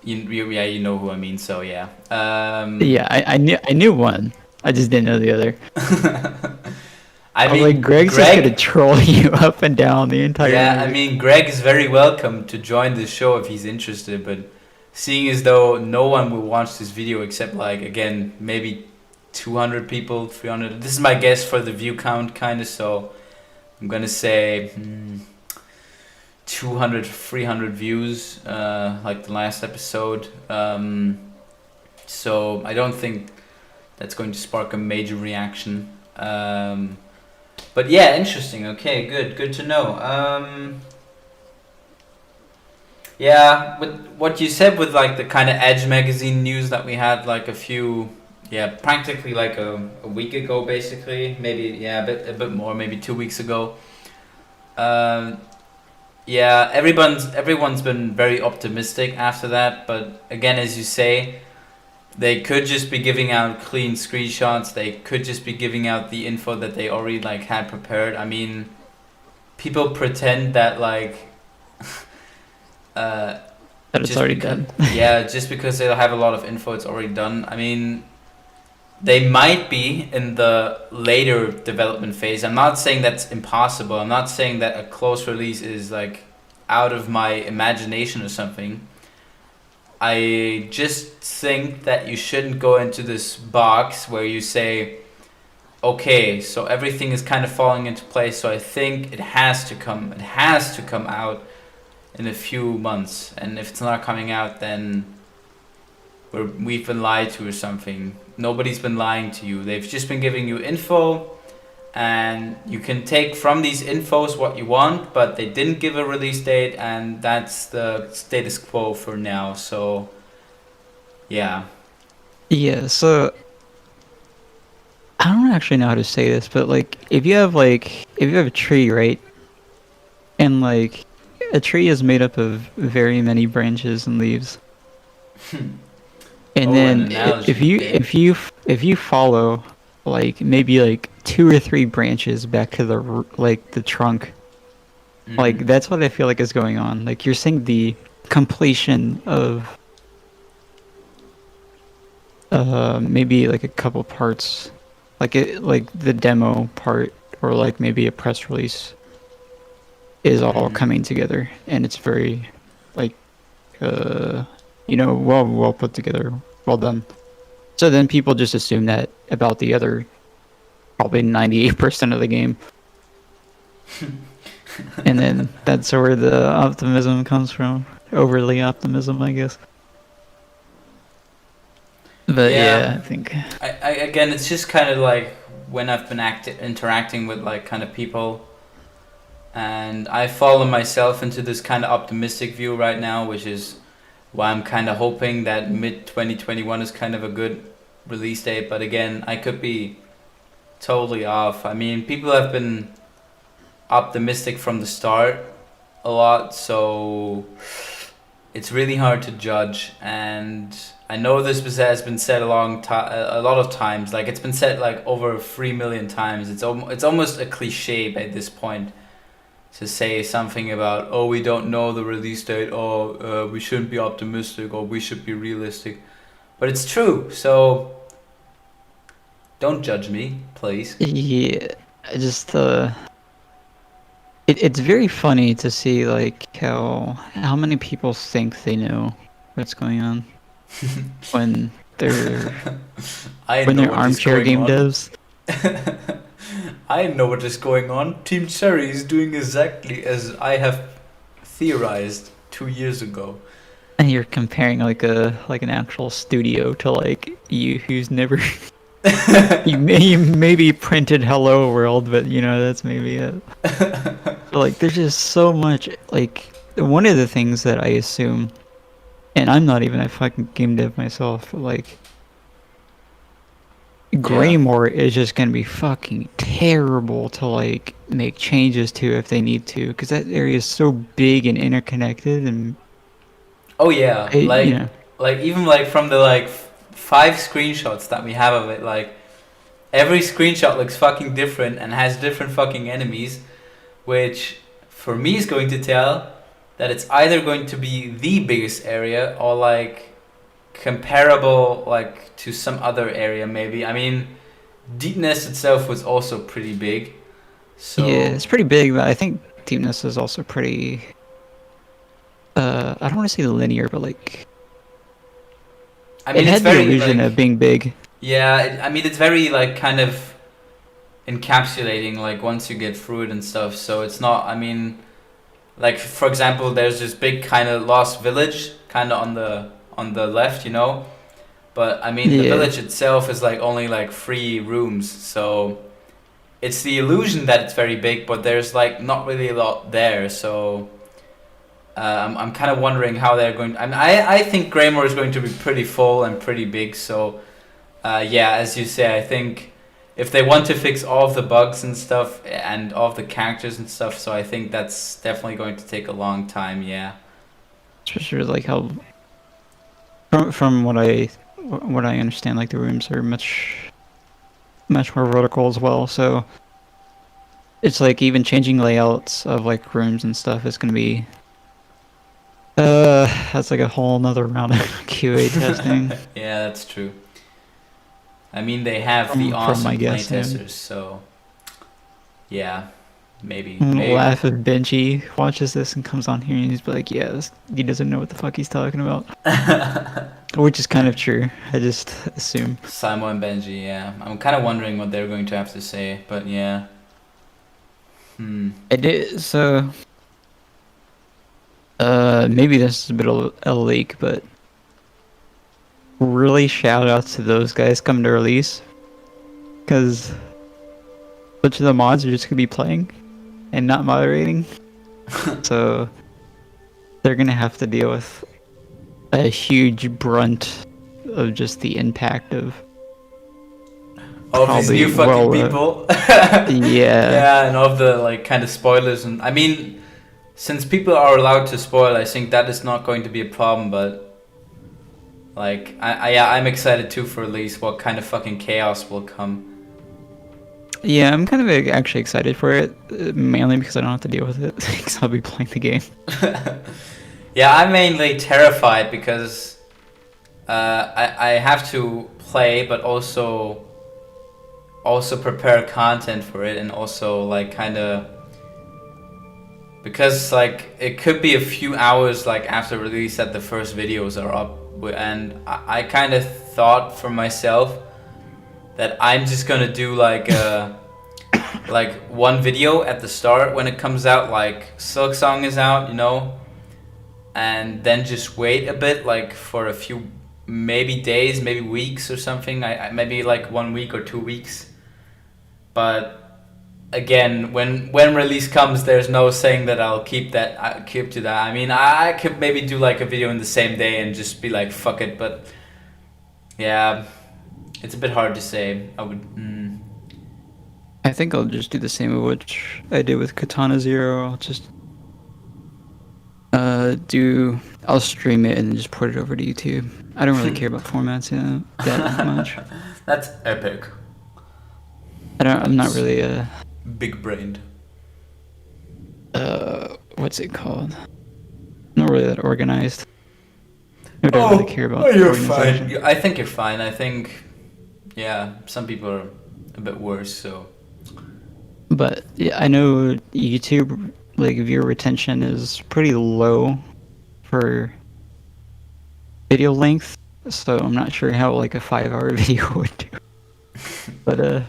You know who I mean. So yeah. Yeah, I knew one. I just didn't know the other. I was mean, like, Greg's just gonna troll you up and down the entire. Yeah, movie. I mean, Greg is very welcome to join the show if he's interested. But seeing as though no one will watch this video except like again maybe 200 people, 300. This is my guess for the view count, kind of. So I'm gonna say 200, 300 views, like the last episode. So I don't think that's going to spark a major reaction. But yeah, interesting. Okay, good to know. Yeah, with what you said with like the kind of Edge magazine news that we had like practically like a week ago, basically, maybe a bit more, maybe 2 weeks ago. Yeah, everyone's been very optimistic after that, but again, as you say, they could just be giving out clean screenshots. They could just be giving out the info that they already like had prepared. I mean, people pretend that like that it's already done. Yeah, just because they have a lot of info, it's already done. I mean, they might be in the later development phase. I'm not saying that's impossible. I'm not saying that a close release is like out of my imagination or something. I just think that you shouldn't go into this box where you say, okay, so everything is kind of falling into place, so I think it has to come out in a few months, and if it's not coming out, then we've been lied to or something. Nobody's been lying to you. They've just been giving you info, and you can take from these infos what you want, but they didn't give a release date, and that's the status quo for now. So yeah. Yeah, so I don't actually know how to say this, but like if you have a tree, right? And like a tree is made up of very many branches and leaves. And then if you follow like maybe like 2 or 3 branches back to the trunk, like that's what I feel like is going on. Like you're seeing the completion of maybe like a couple parts, like the demo part or like maybe a press release is all coming together, and it's very like well put together, well done. So then people just assume that about the other probably 98% of the game. And then that's where the optimism comes from. overly optimism, I guess. But yeah, I think I again, it's just kind of like when I've been interacting with like kind of people, and I follow myself into this kind of optimistic view right now, which is why I'm kind of hoping that mid 2021 is kind of a good release date. But again, I could be totally off. I mean, people have been optimistic from the start a lot, so it's really hard to judge. And I know this has been said a lot of times. Like, it's been said like over 3 million times. It's almost a cliche by this point to say something about, oh, we don't know the release date, or we shouldn't be optimistic, or we should be realistic. But it's true, so don't judge me, please. yeah, I just it's very funny to see like how many people think they know what's going on when they're armchair game devs. I know what is going on. Team Cherry is doing exactly as I have theorized 2 years ago. And you're comparing like an actual studio to like you who's never you maybe printed Hello World, but you know that's maybe it. But, like, there's just so much. Like, one of the things that I assume, and I'm not even a fucking game dev myself, but like Greymore is just gonna be fucking terrible to like make changes to if they need to, because that area is so big and interconnected. And oh yeah, like even like from the like 5 screenshots that we have of it, like every screenshot looks fucking different and has different fucking enemies, which for me is going to tell that it's either going to be the biggest area or like comparable like to some other area maybe. I mean, Deepness itself was also pretty big. So yeah, it's pretty big, but I think Deepness is also pretty I don't want to say linear, but like I mean, it had the illusion of being big. Yeah, I mean, it's very like kind of encapsulating like once you get through it and stuff. So it's not, I mean, like for example, there's this big kind of lost village kind of on the left, you know, but I mean the village itself is like only like 3 rooms, so it's the illusion that it's very big, but there's like not really a lot there. So I'm kind of wondering how they're going to, I think Greymore is going to be pretty full and pretty big. So yeah, as you say, I think if they want to fix all of the bugs and stuff and all of the characters and stuff, so I think that's definitely going to take a long time. Yeah, especially like how from what I understand, like the rooms are much more vertical as well, so it's like even changing layouts of like rooms and stuff is gonna be that's like a whole nother round of QA testing. Yeah, that's true. I mean, they have the awesome playtesters, so yeah, maybe. Laugh if Benji watches this and comes on here and he's like, yeah, he doesn't know what the fuck he's talking about. Which is kind of true. I just assume. Simon and Benji, yeah. I'm kind of wondering what they're going to have to say, but yeah. I did, so maybe this is a bit of a leak, but really shout out to those guys coming to release, because a bunch of the mods are just gonna be playing and not moderating, so they're gonna have to deal with a huge brunt of just the impact of these new fucking people. Yeah, and of the like kind of spoilers. And I mean, since people are allowed to spoil, I think that is not going to be a problem. But like, I'm excited too for at least what kind of fucking chaos will come. Yeah, I'm kind of actually excited for it, mainly because I don't have to deal with it, because I'll be playing the game. Yeah, I'm mainly terrified because I have to play, but also prepare content for it, and also like kind of, because like it could be a few hours like after release that the first videos are up, and I kind of thought for myself that I'm just gonna do like like one video at the start when it comes out, like Silk Song is out, you know, and then just wait a bit, like for a few, maybe days, maybe weeks or something. Maybe like 1 week or 2 weeks. But again, when release comes, there's no saying that I'll keep to that. I mean, I could maybe do like a video in the same day and just be like, fuck it. But yeah, it's a bit hard to say. I think I'll just do the same which I did with Katana Zero. I'll just I'll stream it and then just port it over to YouTube. I don't really care about formats that much. That's epic. I'm not really big brained. What's it called? I'm not really that organized. I don't really care about you're organization. fine. I think you're fine. I think, yeah, some people are a bit worse, so. But yeah, I know YouTube, like, viewer retention is pretty low for video length, so I'm not sure how like a 5-hour video would do. But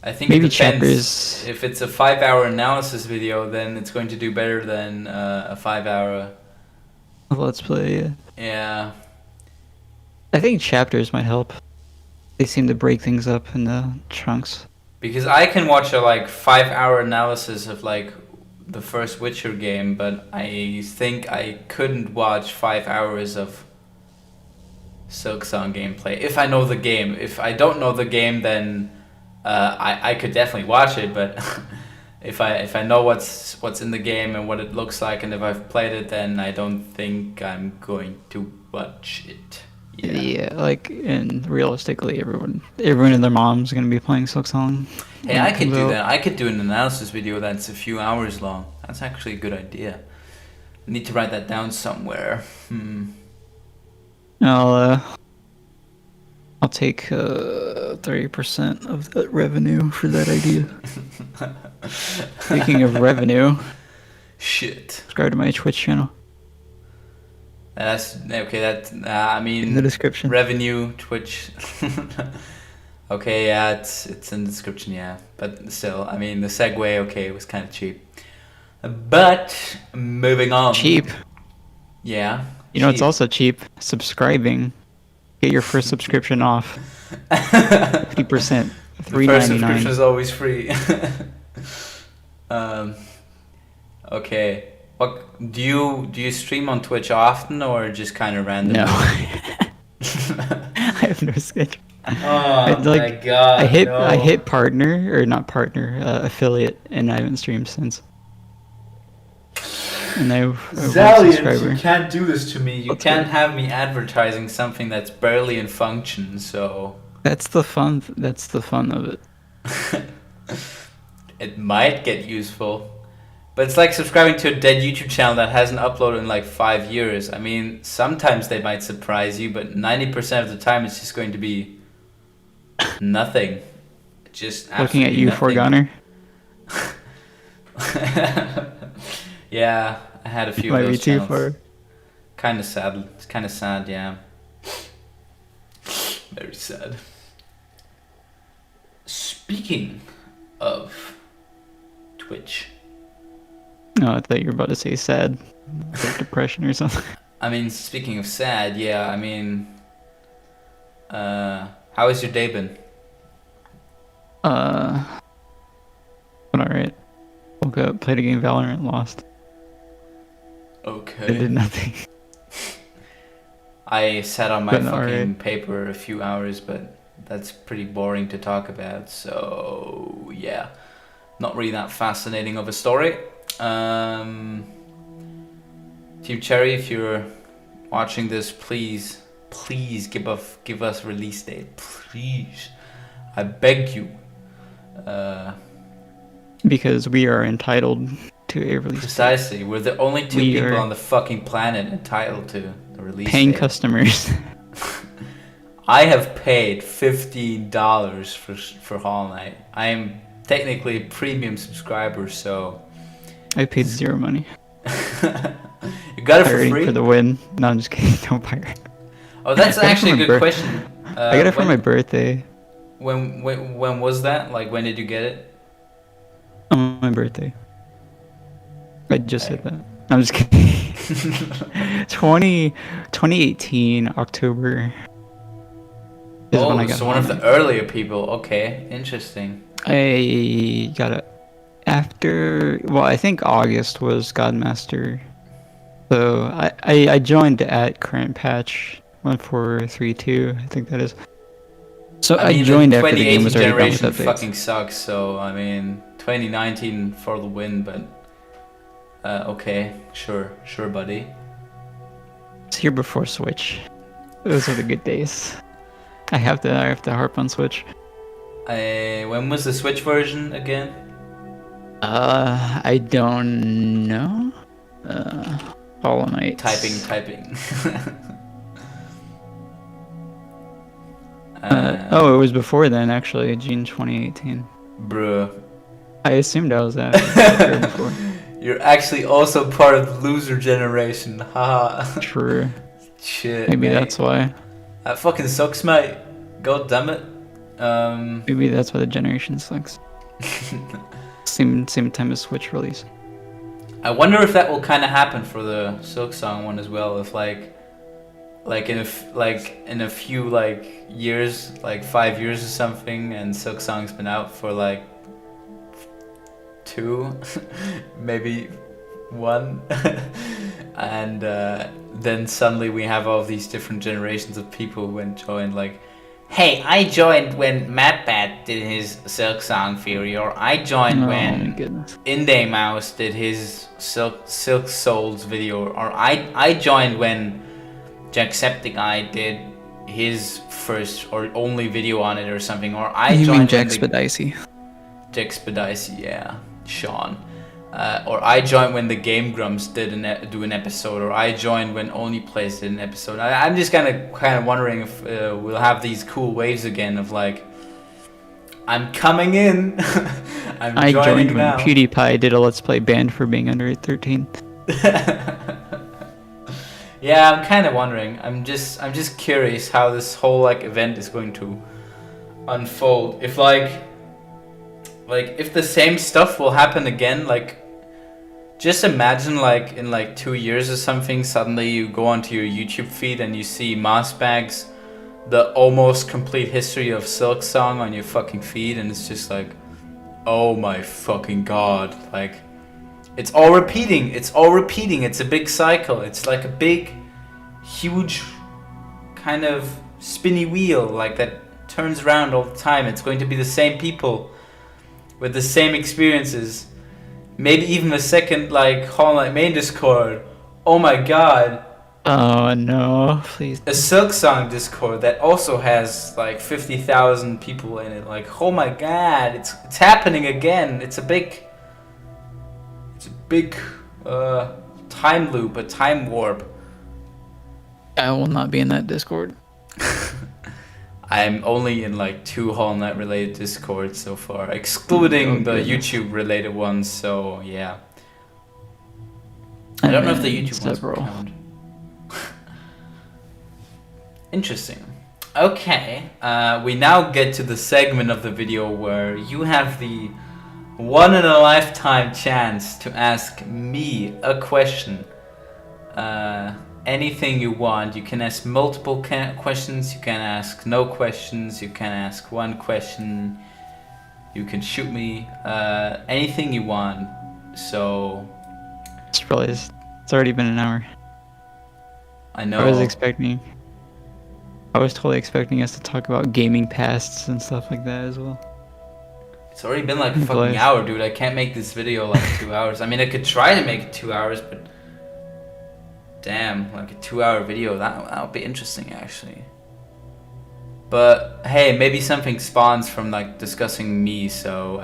I think maybe it depends. chapters. If it's a 5-hour analysis video, then it's going to do better than a 5-hour. Let's play. Yeah. I think chapters might help. They seem to break things up in the chunks. Because I can watch a like 5-hour analysis of like the first Witcher game, but I think I couldn't watch 5 hours of Silksong gameplay if I know the game. If I don't know the game, then I could definitely watch it. But if I know what's in the game and what it looks like, and if I've played it, then I don't think I'm going to watch it. Yeah, like, and realistically, everyone and their mom's gonna be playing Silksong. Hey, I could do that. I could do an analysis video that's a few hours long. That's actually a good idea. I need to write that down somewhere. I'll take 30% of that revenue for that idea. Speaking of revenue, shit. Subscribe to my Twitch channel. That's okay. That I mean, in the description. Revenue, Twitch. Okay, yeah, it's in the description, yeah. But still, I mean, the segue, okay, it was kind of cheap. But moving on. Cheap. Yeah. You know, it's also cheap. Subscribing. Get your first subscription off. 50%. $3.99. The first subscription is always free. Okay. What do you stream on Twitch often or just kind of randomly? No. I have no schedule. Oh my god! I hit partner or not partner, affiliate, and I haven't streamed since. And I Zaliant, you can't do this to me. You can't have me advertising something that's barely in function. So that's the fun. That's the fun of it. It might get useful. But it's like subscribing to a dead YouTube channel that hasn't uploaded in like 5 years. I mean, sometimes they might surprise you, but 90% of the time it's just going to be nothing. Just looking at you, nothing. Forgoner. Yeah, I had a few of those channels. Kind of sad. It's kind of sad, yeah. Very sad. Speaking of Twitch. No, I thought you were about to say sad. Like depression or something. I mean, speaking of sad, yeah, I mean... how has your day been? Alright. Woke up, played a game Valorant, lost. Okay. I did nothing. I sat on my fucking paper a few hours, but that's pretty boring to talk about, so yeah. Not really that fascinating of a story. Team Cherry, if you're watching this, please give us release date, please. I beg you. Because we are entitled to a release Precisely. date. We're the only two people on the fucking planet entitled to the release paying date. Customers. I have paid $15 for Hollow Knight. I am technically a premium subscriber, so... I paid zero money. You got it for free? For the win. No, I'm just kidding. Don't pirate. Oh, that's actually a good question. I got it for my birthday. When was that? Like, when did you get it? On my birthday. I just said that. I'm just kidding. 2018 October is when I got so one of the earlier people. Okay, interesting. I got it after. Well, I think August was Godmaster. So I joined at current patch 1432. I think that is. So I mean, joined the after the game was already done with generation updates. fucking sucks. So I mean, 2019 for the win, but okay, sure, buddy. It's here before Switch. Those are the good days. I have to harp on Switch. When was the Switch version again? I don't know. Hollow Knight. Typing. Oh, it was before then, actually, June 2018. Bruh. I assumed I was at before. You're actually also part of the loser generation, haha. True. Shit, Maybe mate. that's why. That fucking sucks, mate. God damn it. Maybe that's why the generation sucks. Same time as Switch release. I wonder if that will kind of happen for the Silksong one as well. If like in a few like years, like 5 years or something, and Silksong's been out for like 2, maybe 1, and then suddenly we have all these different generations of people who join. Like, hey, I joined when MatBat did his Silksong Fury, or I joined when Inde Mouse did his Silk Souls video, or I joined when Jacksepticeye did his first or only video on it or something, or I you joined mean Jackspedicy. Jackspedicy, yeah, Sean. Or I joined when the Game Grumps did do an episode, or I joined when Only Plays did an episode. I'm just kind of wondering if we'll have these cool waves again of like, I'm coming in. I joined when PewDiePie did a Let's Play banned for being under 13. Yeah, I'm kind of wondering. I'm just curious how this whole like event is going to unfold. If like if the same stuff will happen again, like just imagine like in like 2 years or something, suddenly you go onto your YouTube feed and you see Mossbag's the almost complete history of Silksong on your fucking feed, and it's just like, oh my fucking god, like it's all repeating, it's a big cycle, it's like a big huge kind of spinny wheel like that turns around all the time. It's going to be the same people with the same experiences, maybe even a second like Hollow Knight main Discord. Oh my god. Oh no, please. A Silksong Discord that also has like 50,000 people in it. Like, oh my god, it's happening again. It's a big time loop, a time warp. I will not be in that Discord. I'm only in like 2 Hollow Knight related Discords so far, excluding the YouTube related ones, so yeah. I don't know if the YouTube ones will count. Interesting. Okay, we now get to the segment of the video where you have the one in a lifetime chance to ask me a question. Anything you want. You can ask multiple questions, you can ask no questions, you can ask one question, you can shoot me, anything you want. So it's already been an hour. I know. I was totally expecting us to talk about gaming pasts and stuff like that as well. It's already been like a fucking hour, dude. I can't make this video like 2 hours. I mean, I could try to make it 2 hours, but damn, like a 2-hour video, that would be interesting actually. But hey, maybe something spawns from like discussing me, so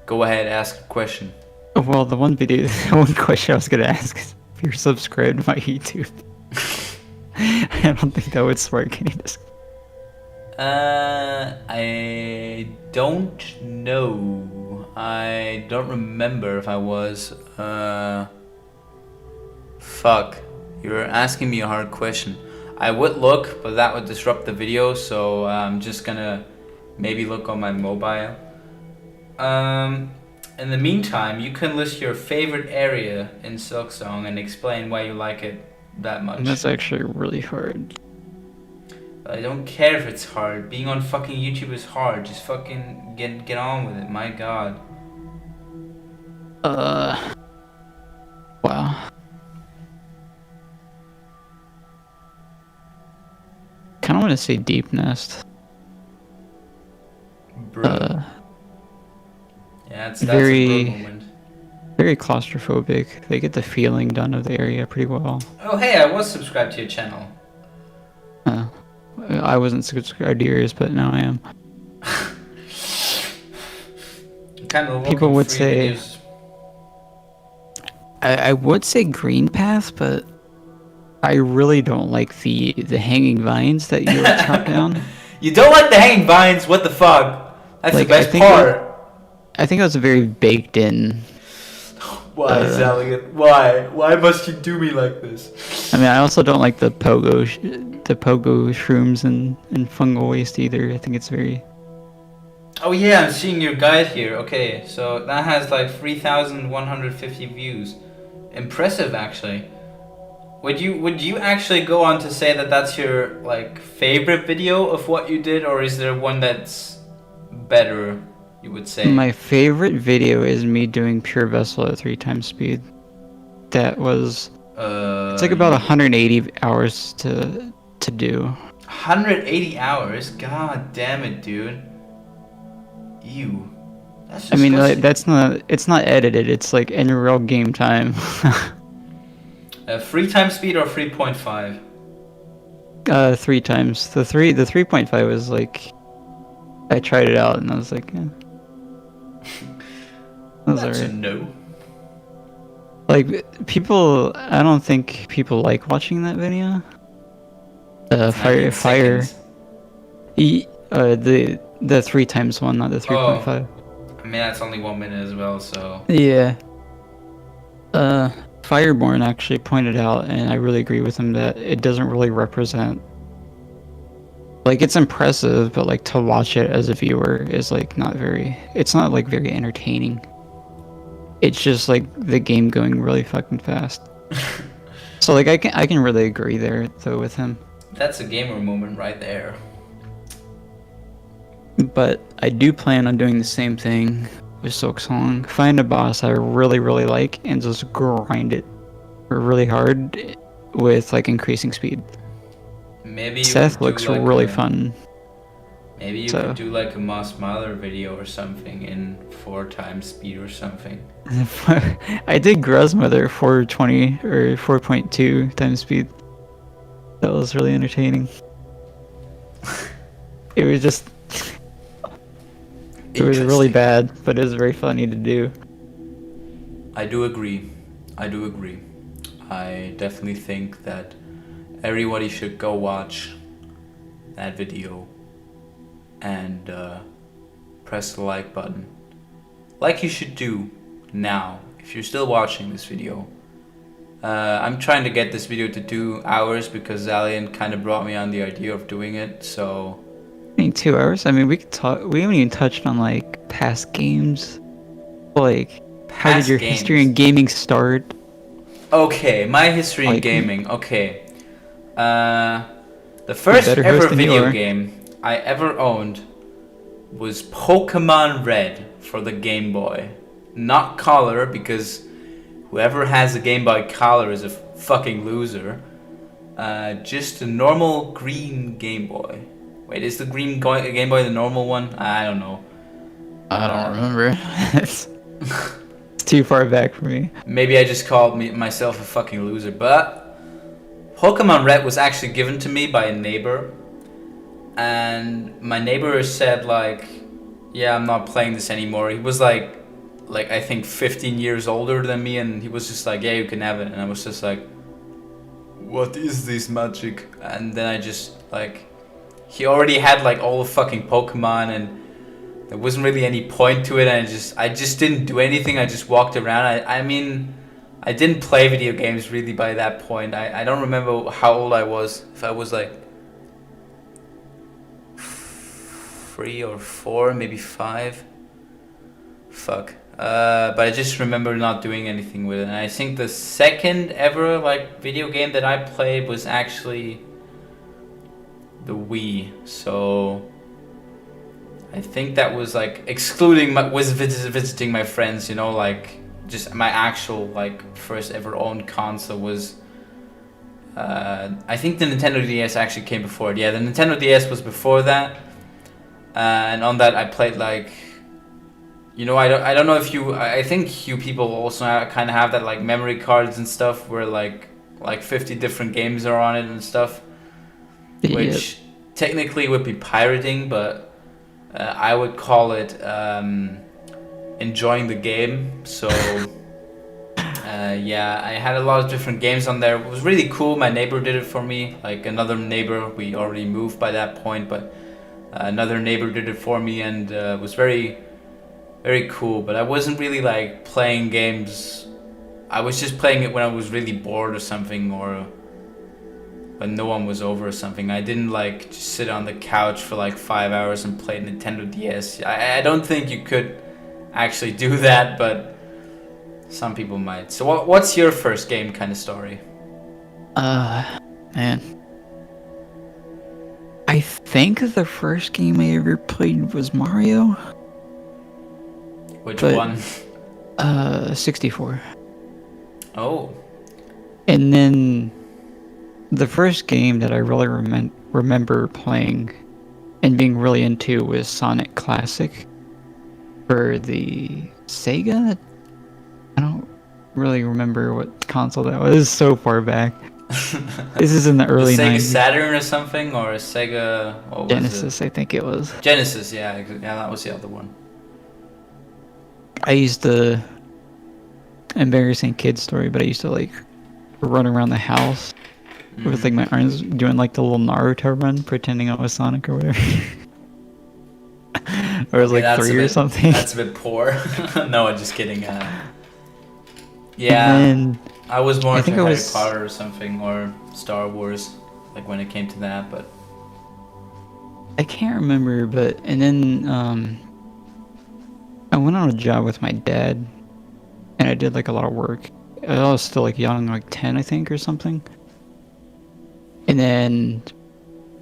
go ahead, ask a question. Well, the one question I was gonna ask is if you're subscribed to my YouTube. I don't think that would spark any discussion. I don't know. I don't remember if I was. Fuck. You're asking me a hard question. I would look, but that would disrupt the video, so I'm just gonna maybe look on my mobile. In the meantime, you can list your favorite area in Silksong and explain why you like it that much. And that's actually really hard. I don't care if it's hard. Being on fucking YouTube is hard. Just fucking get on with it. My god. Wow. Kind of want to say Deep Nest. Bro. Yeah, that's very, a bro moment. Very claustrophobic. They get the feeling done of the area pretty well. Oh hey, I was subscribed to your channel. I wasn't subscribed to yours, but now I am. Kind of people would say videos. I would say Green Path, but I really don't like the hanging vines that you chop down. You don't like the hanging vines? What the fuck? That's like, the best part. I think it was very baked in. Why, Zaliant? Why? Why must you do me like this? I mean, I also don't like the pogo shrooms and fungal waste either. I think it's very... Oh yeah, I'm seeing your guide here. Okay, so that has like 3,150 views. Impressive, actually. Would you actually go on to say that that's your like favorite video of what you did, or is there one that's better? You would say. My favorite video is me doing Pure Vessel at 3 times speed. That was... it's like about 180 hours to do. 180 hours? God damn it, dude. Ew. That's I mean, like, it's not edited. It's like in real game time. 3 times speed or 3.5? 3 times. The 3.5 was like... I tried it out and I was like... That's alright. A no. Like, people... I don't think people like watching that video. Fire... the 3 times one, not the 3.5. I mean, that's only 1 minute as well, so... Yeah. Fireborn actually pointed out, and I really agree with him, that it doesn't really represent... Like, it's impressive, but like to watch it as a viewer is like not very... It's not like very entertaining. It's just like the game going really fucking fast. So like I can really agree there though with him. That's a gamer moment right there. But I do plan on doing the same thing with Silksong. Find a boss I really like and just grind it really hard with like increasing speed. Maybe Seth looks like really fun. Maybe you could do like a Moss Mahler video or something in 4 times speed or something. I did Gruzmother 420 or 4.2 times speed. That was really entertaining. It was just... It was really bad, but it was very funny to do. I do agree. I definitely think that everybody should go watch that video and press the like button. Like you should do now, if you're still watching this video. I'm trying to get this video to 2 hours because Zaliant kind of brought me on the idea of doing it, so... I mean, 2 hours? I mean, we could talk... We haven't even touched on, like, past games. Like, how did your history in gaming start? Okay, my history in gaming. Okay. The first ever video game I ever owned was Pokemon Red for the Game Boy. Not Color, because whoever has a Game Boy Color is a fucking loser. Just a normal green Game Boy. Wait, is the green Game Boy the normal one? I don't know. I don't remember. It's too far back for me. Maybe I just called myself a fucking loser, but Pokemon Red was actually given to me by a neighbor. And my neighbor said like, yeah, I'm not playing this anymore. He was like I think 15 years older than me, and he was just like, yeah, you can have it. And I was just like, what is this magic? And then I just like, he already had like all the fucking Pokemon, and there wasn't really any point to it, and I just didn't do anything. I just walked around. I mean, I didn't play video games really by that point. I don't remember how old I was. If I was like 3 or 4, maybe 5. Fuck. but I just remember not doing anything with it. And I think the second ever like video game that I played was actually the Wii. So I think that was like excluding visiting my friends, you know, like just my actual like first ever owned console was. I think the Nintendo DS actually came before it. Yeah, the Nintendo DS was before that, and on that I played like, you know, I don't know if you. I think you people also kind of have that like memory cards and stuff where like 50 different games are on it and stuff, which technically would be pirating, but I would call it enjoying the game. So. Yeah, I had a lot of different games on there. It was really cool. My neighbor did it for me. Like another neighbor, we already moved by that point, but another neighbor did it for me, and it was very, very cool. But I wasn't really like playing games. I was just playing it when I was really bored or something, or when no one was over or something. I didn't like just sit on the couch for like 5 hours and play Nintendo DS. I don't think you could actually do that, but some people might. So what's your first game kind of story? Man. I think the first game I ever played was Mario. Which one? 64. Oh. And then the first game that I really remember playing and being really into was Sonic Classic for the Sega. I don't really remember what console that was. It was so far back. This is in the early Sega 90s. Saturn or something, or a Sega Genesis, I think it was. Genesis, yeah, that was the other one. I used to, embarrassing kid story, but I used to like run around the house with like my arms doing like the little Naruto run, pretending I was Sonic or whatever. Or I was like 3 or something. That's a bit poor. No, I'm just kidding. Yeah, then, I was more into Harry Potter or something, or Star Wars, like when it came to that, but I can't remember, but, and then, I went on a job with my dad, and I did like a lot of work. I was still like young, like 10, I think, or something. And then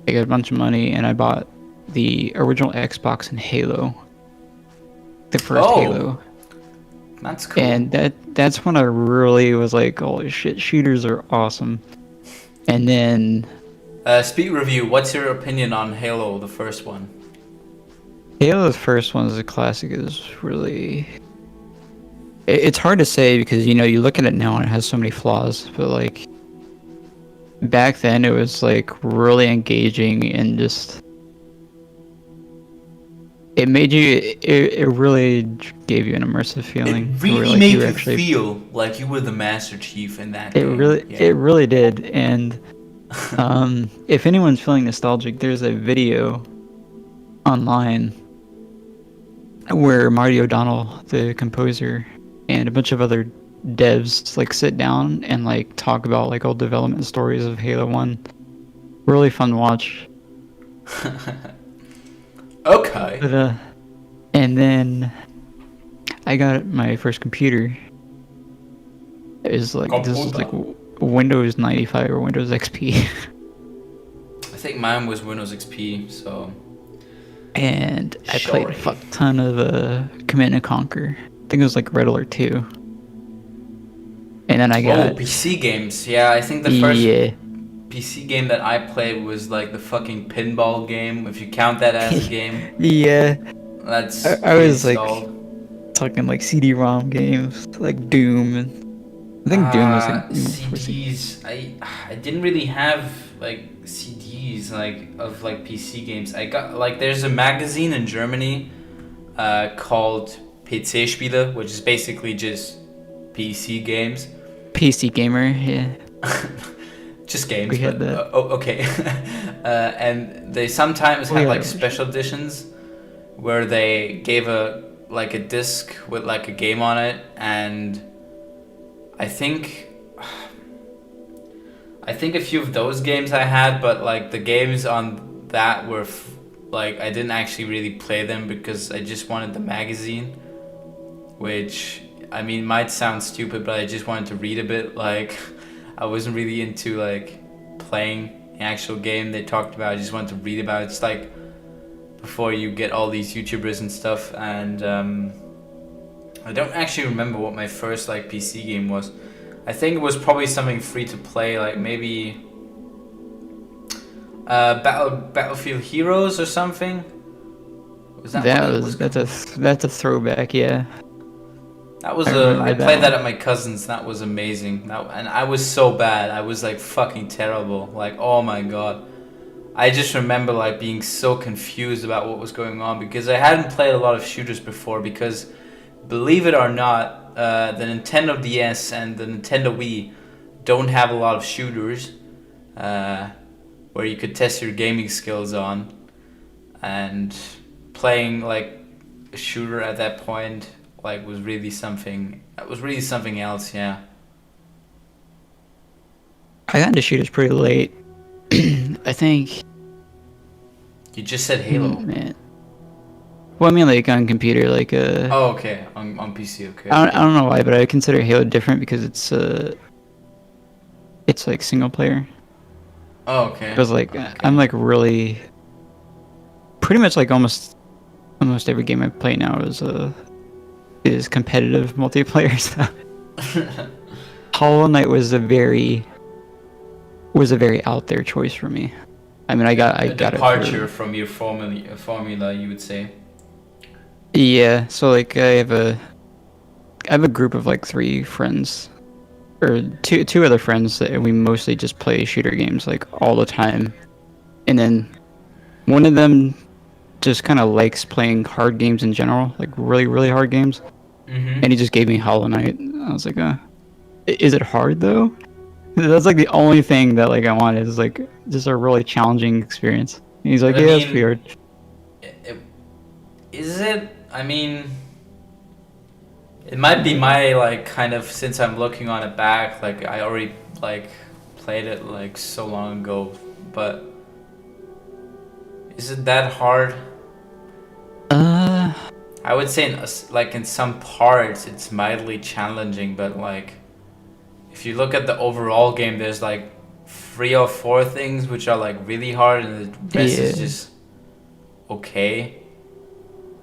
I got a bunch of money, and I bought the original Xbox and Halo. The first Halo. That's cool. And that's when I really was like, holy shit, shooters are awesome. And then... Speed review, what's your opinion on Halo, the first one? Halo, the first one, is a classic, is really... It's hard to say because, you know, you look at it now and it has so many flaws, but like... Back then it was like really engaging and just... It made you, it really gave you an immersive feeling. It really made you feel like you were the Master Chief in that game. It really did. And if anyone's feeling nostalgic, there's a video online where Marty O'Donnell, the composer, and a bunch of other devs like sit down and like talk about like old development stories of Halo 1. Really fun to watch. Okay. But, and then I got my first computer. It was like this was like Windows 95 or Windows XP. I think mine was Windows XP, so. And I played a fuck ton of Command and Conquer. I think it was like Red Alert 2. And then I got PC games. Yeah, I think the first PC game that I played was like the fucking pinball game, if you count that as a game. Yeah. That's I was like talking like CD-ROM games, like Doom. And I think Doom was like CDs. I didn't really have like CDs like of like PC games. I got like there's a magazine in Germany called PC-Spiele, which is basically just PC games. PC Gamer, yeah. Just games. We had that. Okay. And they sometimes have like special editions where they gave a disc with like a game on it, and I think a few of those games I had, but like the games on that were I didn't actually really play them because I just wanted the magazine, which I mean might sound stupid, but I just wanted to read a bit. Like I wasn't really into like playing an actual game they talked about. I just wanted to read about it. It's like before you get all these YouTubers and stuff, and I don't actually remember what my first like PC game was. I think it was probably something free to play, like maybe Battlefield Heroes or something. Was that that's a throwback, yeah. That was I I played that at my cousin's. That was amazing. And I was so bad. I was like fucking terrible. Like, oh my god. I just remember like being so confused about what was going on because I hadn't played a lot of shooters before. Because believe it or not, the Nintendo DS and the Nintendo Wii don't have a lot of shooters where you could test your gaming skills on. And playing like a shooter at that point like was really something. That was really something else, yeah. I got into shooters pretty late. I think. You just said Halo. Man. Well, I mean, like on computer, like Oh, okay. On PC, okay. I don't know why, but I consider Halo different because it's like single player. Oh, okay. Because like okay. I'm like really, pretty much like almost every game I play now is competitive multiplayer stuff. Hollow Knight was a very out there choice for me. I mean, I got a it. Departure from your formula, you would say. Yeah, so like I have a group of like 3 friends, or two other friends that we mostly just play shooter games like all the time, and then one of them just kind of likes playing hard games in general, like really really hard games, and he just gave me Hollow Knight. I was like, is it hard though? That's like the only thing that like I wanted is like just a really challenging experience. And he's like, yeah, it's pretty hard. Is it? I mean, it might be my like kind of, since I'm looking on it back, like I already like played it like so long ago, but is it that hard? I would say in some parts it's mildly challenging, but like if you look at the overall game, there's like 3 or 4 things which are like really hard, and the rest is just okay.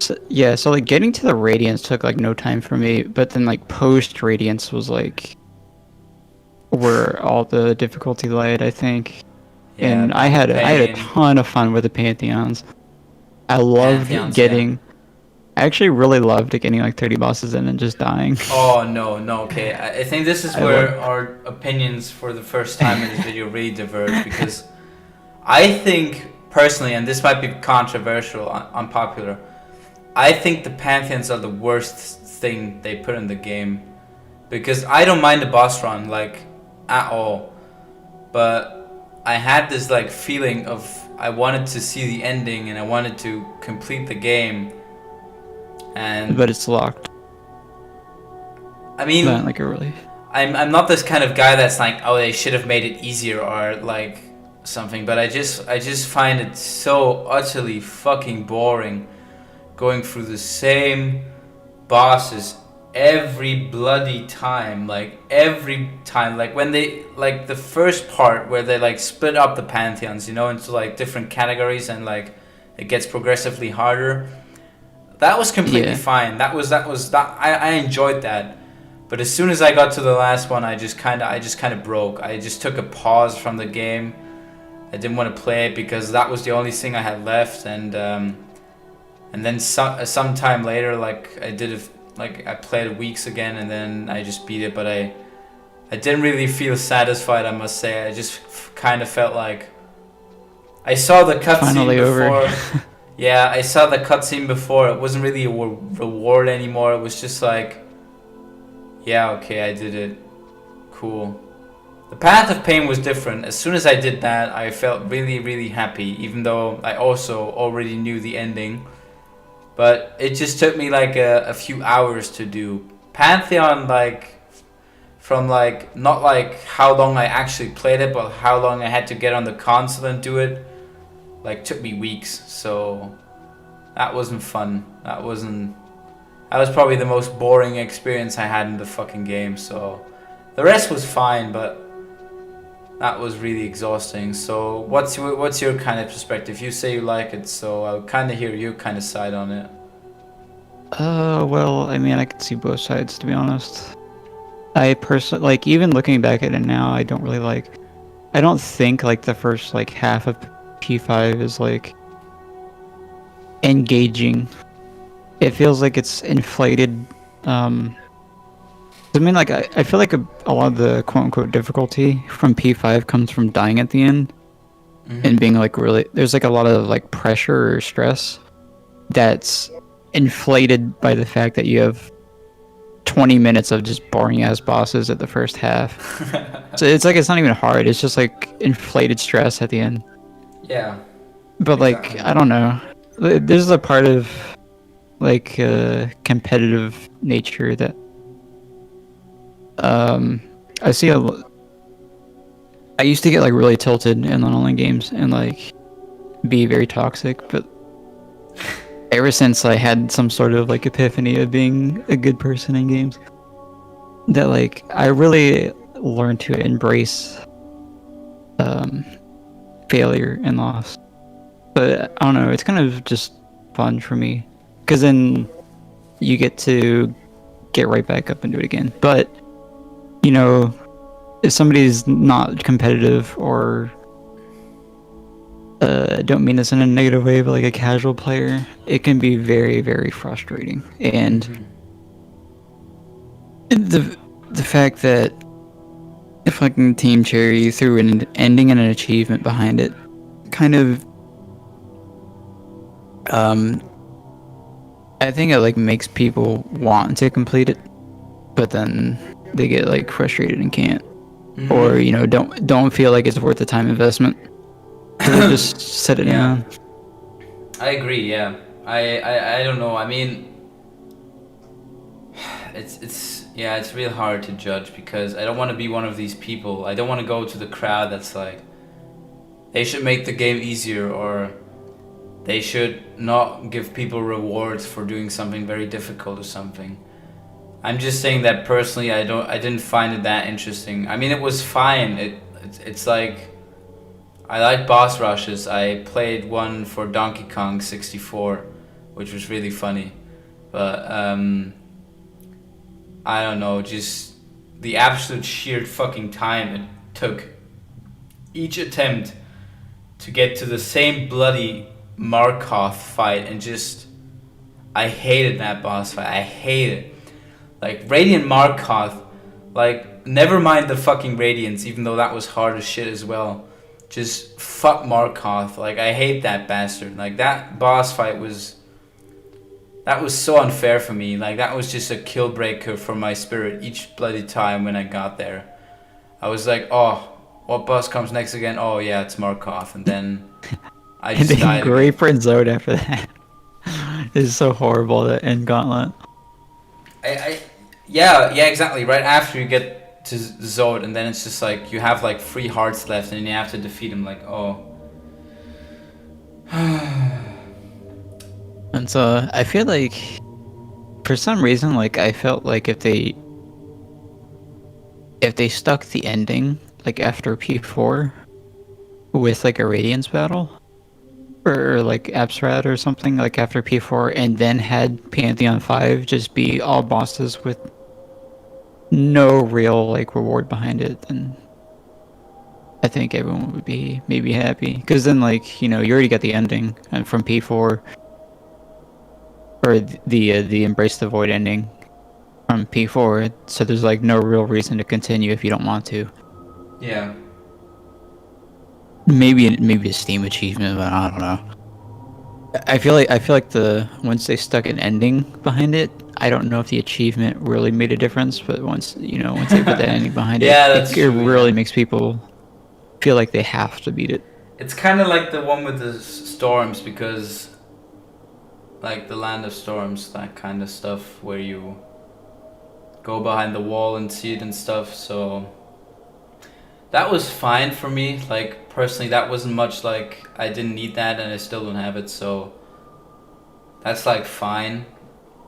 So like getting to the Radiance took like no time for me, but then like post Radiance was like where all the difficulty lied, I think. Yeah, and I had a ton of fun with the Pantheons. I loved getting. Yeah. I actually really loved getting like 30 bosses in and just dying. Oh no, okay. I think this is where our opinions for the first time in this video really diverge, because I think personally, and this might be controversial, unpopular, I think the Pantheons are the worst thing they put in the game, because I don't mind the boss run like at all, but I had this like feeling of I wanted to see the ending and I wanted to complete the game. But it's locked. I mean, not like a relief. I'm not this kind of guy that's like, oh, they should have made it easier or like something, but I just find it so utterly fucking boring going through the same bosses every bloody time. Like when they like the first part where they like split up the Pantheons, you know, into like different categories, and like it gets progressively harder. That was completely fine. I enjoyed that. But as soon as I got to the last one, I just kind of broke. I just took a pause from the game. I didn't want to play it because that was the only thing I had left. And then some time later, like I played it weeks again, and then I just beat it. But I didn't really feel satisfied, I must say. I just kind of felt like I saw the cutscene before. Yeah, I saw the cutscene before. It wasn't really a reward anymore. It was just like, yeah, okay, I did it. Cool. The Path of Pain was different. As soon as I did that, I felt really, really happy, even though I also already knew the ending. But it just took me like a few hours to do. Pantheon, like, from like, not like how long I actually played it, but how long I had to get on the console and do it. Like took me weeks, so that wasn't fun. That that was probably the most boring experience I had in the fucking game. So the rest was fine, but that was really exhausting. So what's your kind of perspective? You say you like it, so I'll kind of hear your kind of side on it. Well, I mean, I can see both sides, to be honest. I personally, like, even looking back at it now, I don't really like, I don't think, like, the first, like, half of P5 is, like, engaging. It feels like it's inflated, I mean, like, I feel like a lot of the quote-unquote difficulty from P5 comes from dying at the end, and being, like, really, there's, like, a lot of, like, pressure or stress that's inflated by the fact that you have 20 minutes of just boring ass bosses at the first half. So it's like, it's not even hard, it's just like inflated stress at the end. Yeah. But exactly. like, I don't know, there's a part of like competitive nature that I see I used to get like really tilted in online games and like be very toxic, but ever since I had some sort of like epiphany of being a good person in games, that like I really learned to embrace failure and loss. But I don't know, it's kind of just fun for me, because then you get to get right back up and do it again. But you know, if somebody's not competitive, or don't mean this in a negative way, but like a casual player, it can be very, very frustrating. And the fact that if fucking Team Cherry threw an ending and an achievement behind it, kind of, I think it like makes people want to complete it, but then they get like frustrated and can't, or you know, don't feel like it's worth the time investment. So just set it down. I agree. Yeah, I don't know. I mean, it's real hard to judge, because I don't want to be one of these people. I don't want to go to the crowd that's like, they should make the game easier, or they should not give people rewards for doing something very difficult or something. I'm just saying that personally, I didn't find it that interesting. I mean, it was fine. It's like, I like boss rushes. I played one for Donkey Kong 64, which was really funny. But I don't know, just the absolute sheer fucking time it took each attempt to get to the same bloody Markoth fight, and just, I hated that boss fight. I hate it. Like, Radiant Markoth, like, never mind the fucking Radiance, even though that was hard as shit as well. Just fuck Markoth. Like, I hate that bastard. Like, that boss fight was, that was so unfair for me. Like, that was just a kill breaker for my spirit each bloody time when I got there. I was like, oh, what boss comes next again? Oh yeah, it's Markoth. And then I just died. Great for Zode after that. It's so horrible, that end gauntlet. Yeah, exactly. Right after you get to Zode, and then it's just like, you have like 3 hearts left, and you have to defeat him. Like, oh. And so I feel like, for some reason, like I felt like if they stuck the ending like after P4 with like a Radiance battle, or like Absrat or something, like after P4, and then had Pantheon 5 just be all bosses with no real like reward behind it, then I think everyone would be maybe happy. Because then, like, you know, you already got the ending from P4, or the Embrace the Void ending from P4, so there's like no real reason to continue if you don't want to. Yeah. Maybe a Steam achievement, but I don't know. I feel like once they stuck an ending behind it, I don't know if the achievement really made a difference, but once they put that ending behind it really makes people feel like they have to beat it. It's kind of like the one with the storms, because like the Land of Storms, that kind of stuff, where you go behind the wall and see it and stuff. So that was fine for me. Like, personally, that wasn't much. Like, I didn't need that, and I still don't have it, so that's like fine.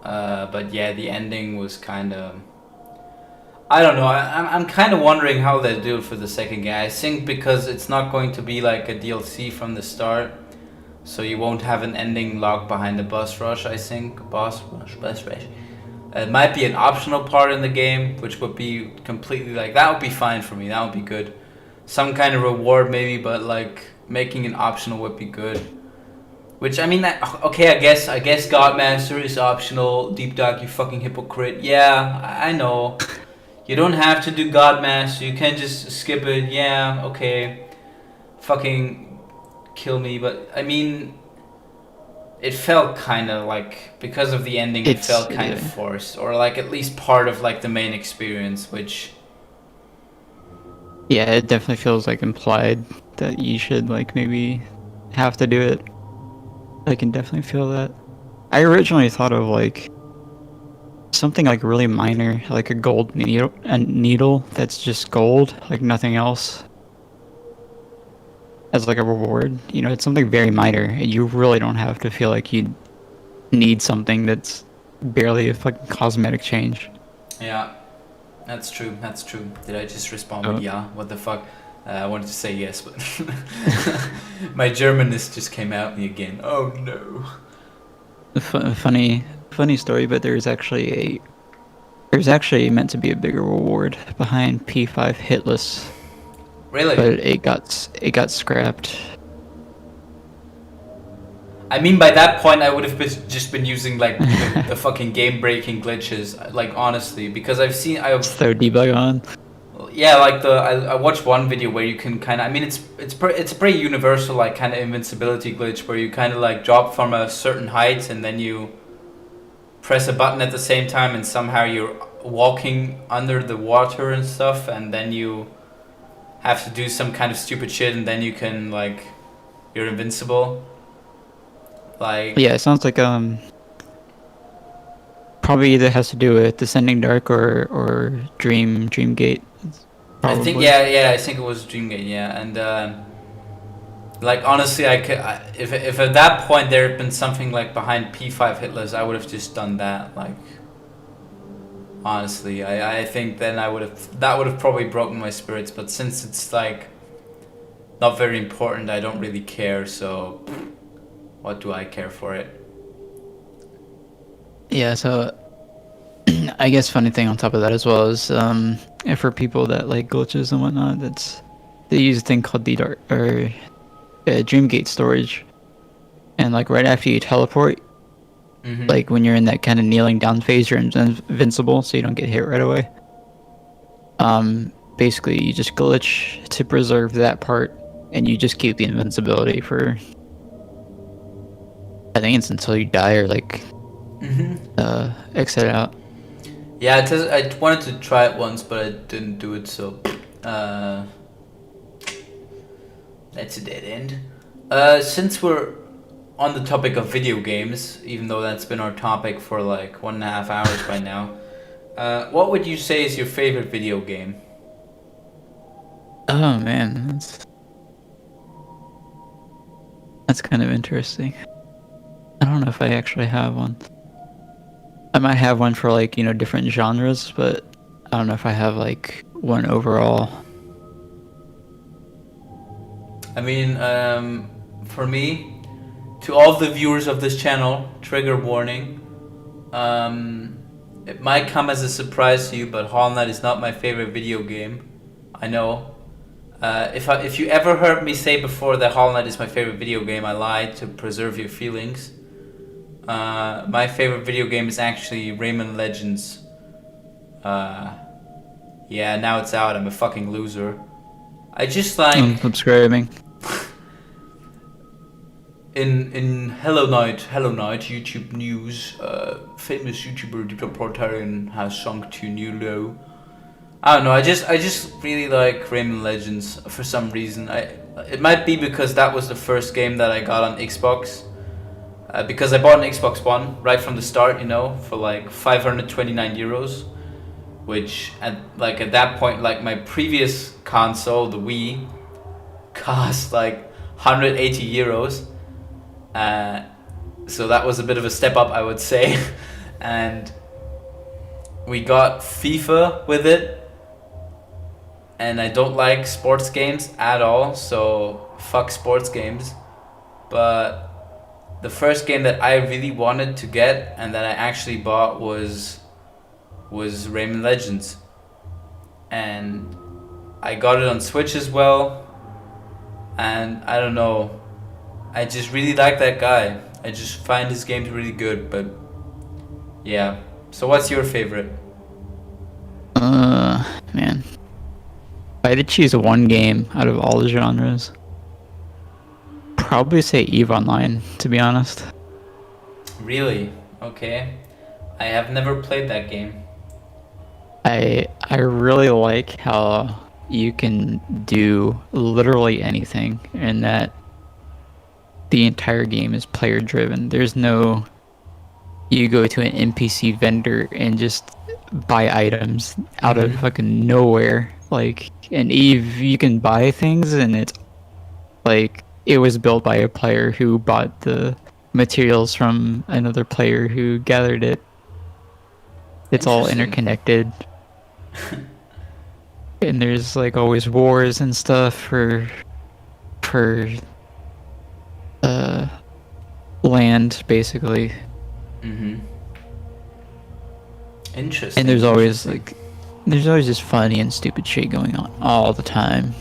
But yeah, the ending was kind of. I don't know. I'm kind of wondering how they do it for the second game. I think because it's not going to be like a DLC from the start, so you won't have an ending locked behind the boss rush. I think boss rush. It might be an optional part in the game, which would be completely like that would be fine for me. That would be good. Some kind of reward maybe, but like making it optional would be good. Which I mean, okay, I guess Godmaster is optional. Deep Dog, you fucking hypocrite. Yeah, I know. You don't have to do Godmaster. You can just skip it. Yeah, okay. Fucking kill me, but I mean, it felt kind of like because of the ending, it felt kind of forced, or like at least part of like the main experience, which. Yeah, it definitely feels like implied that you should like maybe have to do it. I can definitely feel that. I originally thought of like something like really minor, like a gold needle that's just gold, like nothing else, as like a reward. You know, it's something very minor, and you really don't have to feel like you need something that's barely a fucking cosmetic change. Yeah, that's true. Did I just respond with yeah? What the fuck? I wanted to say yes, but my Germanness just came out me again. Oh no. Funny story, but there's actually meant to be a bigger reward behind P5 Hitless. Really? But it got scrapped. I mean, by that point, I would have just been using like the fucking game-breaking glitches. Like honestly, because I've throw debug on. Yeah, like I watched one video where you can kind of. I mean, it's a pretty universal like kind of invincibility glitch where you kind of like drop from a certain height and then you press a button at the same time and somehow you're walking under the water and stuff, and then you have to do some kind of stupid shit and then you can like you're invincible. Like yeah, it sounds like probably either has to do with Descending Dark or Dreamgate. Probably. I think I think it was Dreamgate, yeah, and like honestly, if at that point there had been something like behind P5 Hitless, I would have just done that. Like honestly, I think then that would have probably broken my spirits. But since it's like not very important, I don't really care. So what do I care for it? Yeah, so I guess funny thing on top of that as well is and for people that like glitches and whatnot, they use a thing called Dreamgate storage, and like right after you teleport, like when you're in that kind of kneeling down phase, you're invincible, so you don't get hit right away. Basically you just glitch to preserve that part, and you just keep the invincibility for I think it's until you die or like exit out. Yeah, I wanted to try it once, but I didn't do it, so that's a dead end. Since we're on the topic of video games, even though that's been our topic for like 1.5 hours by now, what would you say is your favorite video game? Oh man, that's kind of interesting. I don't know if I actually have one. I might have one for like, you know, different genres, but I don't know if I have like one overall. I mean, for me, to all the viewers of this channel, trigger warning. It might come as a surprise to you, but Hollow Knight is not my favorite video game. I know. If you ever heard me say before that Hollow Knight is my favorite video game, I lied to preserve your feelings. My favorite video game is actually Rayman Legends. Yeah, now it's out. I'm a fucking loser. I just like unsubscribing. In Hello Knight YouTube news, famous YouTuber Deeptoptarian has sunk to new low. I don't know. I just really like Rayman Legends for some reason. It might be because that was the first game that I got on Xbox. Because I bought an Xbox One right from the start, you know, for like 529 euros, which at that point, like my previous console, the Wii, cost like 180 euros. So that was a bit of a step up, I would say. and we got FIFA with it, and I don't like sports games at all, so fuck sports games. But the first game that I really wanted to get and that I actually bought was Rayman Legends, and I got it on Switch as well. And I don't know, I just really like that guy. I just find his games really good. But yeah, so what's your favorite? Man, if I had to choose one game out of all the genres, probably say EVE Online, to be honest. Really? Okay, I have never played that game. I really like how you can do literally anything, and that the entire game is player driven. There's no, you go to an NPC vendor and just buy items out of fucking nowhere. Like in EVE, you can buy things, and it's like it was built by a player who bought the materials from another player who gathered it. It's all interconnected. And there's like always wars and stuff for land, basically. Interesting. And there's always just funny and stupid shit going on all the time.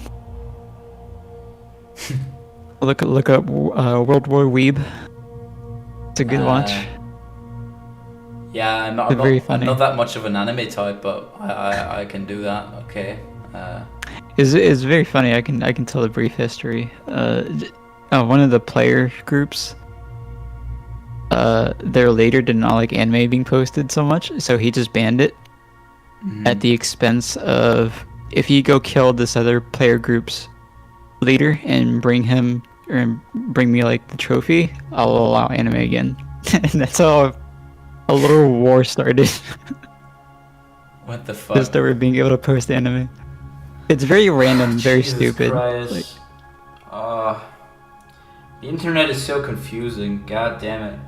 look up World War Weeb. It's a good watch. Yeah, I'm not that much of an anime type, but I can do that. Okay. It's very funny. I can tell a brief history. One of the player groups, their leader did not like anime being posted so much, so he just banned it at the expense of, if you go kill this other player group's leader and bring me like the trophy, I'll allow anime again. And that's how a little war started. What the fuck? Just over being able to post anime. It's very random, very stupid. Like, the internet is so confusing. God damn it.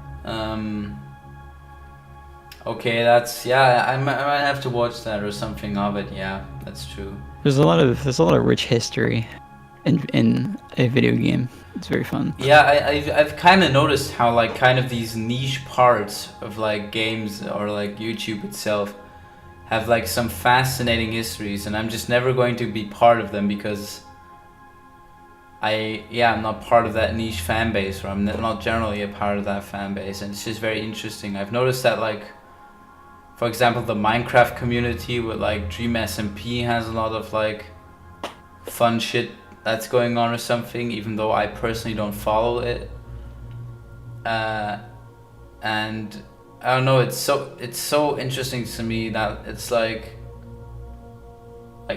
Okay, I might have to watch that or something of it. Yeah, that's true. There's a lot of rich history in a video game. It's very fun. Yeah, I've kind of noticed how like kind of these niche parts of like games or like YouTube itself have like some fascinating histories, and I'm just never going to be part of them because I'm not part of that niche fan base, or I'm not generally a part of that fan base, and it's just very interesting. I've noticed that, like, for example, the Minecraft community with like Dream SMP has a lot of like fun shit that's going on or something, even though I personally don't follow it. And I don't know, it's so interesting to me that it's like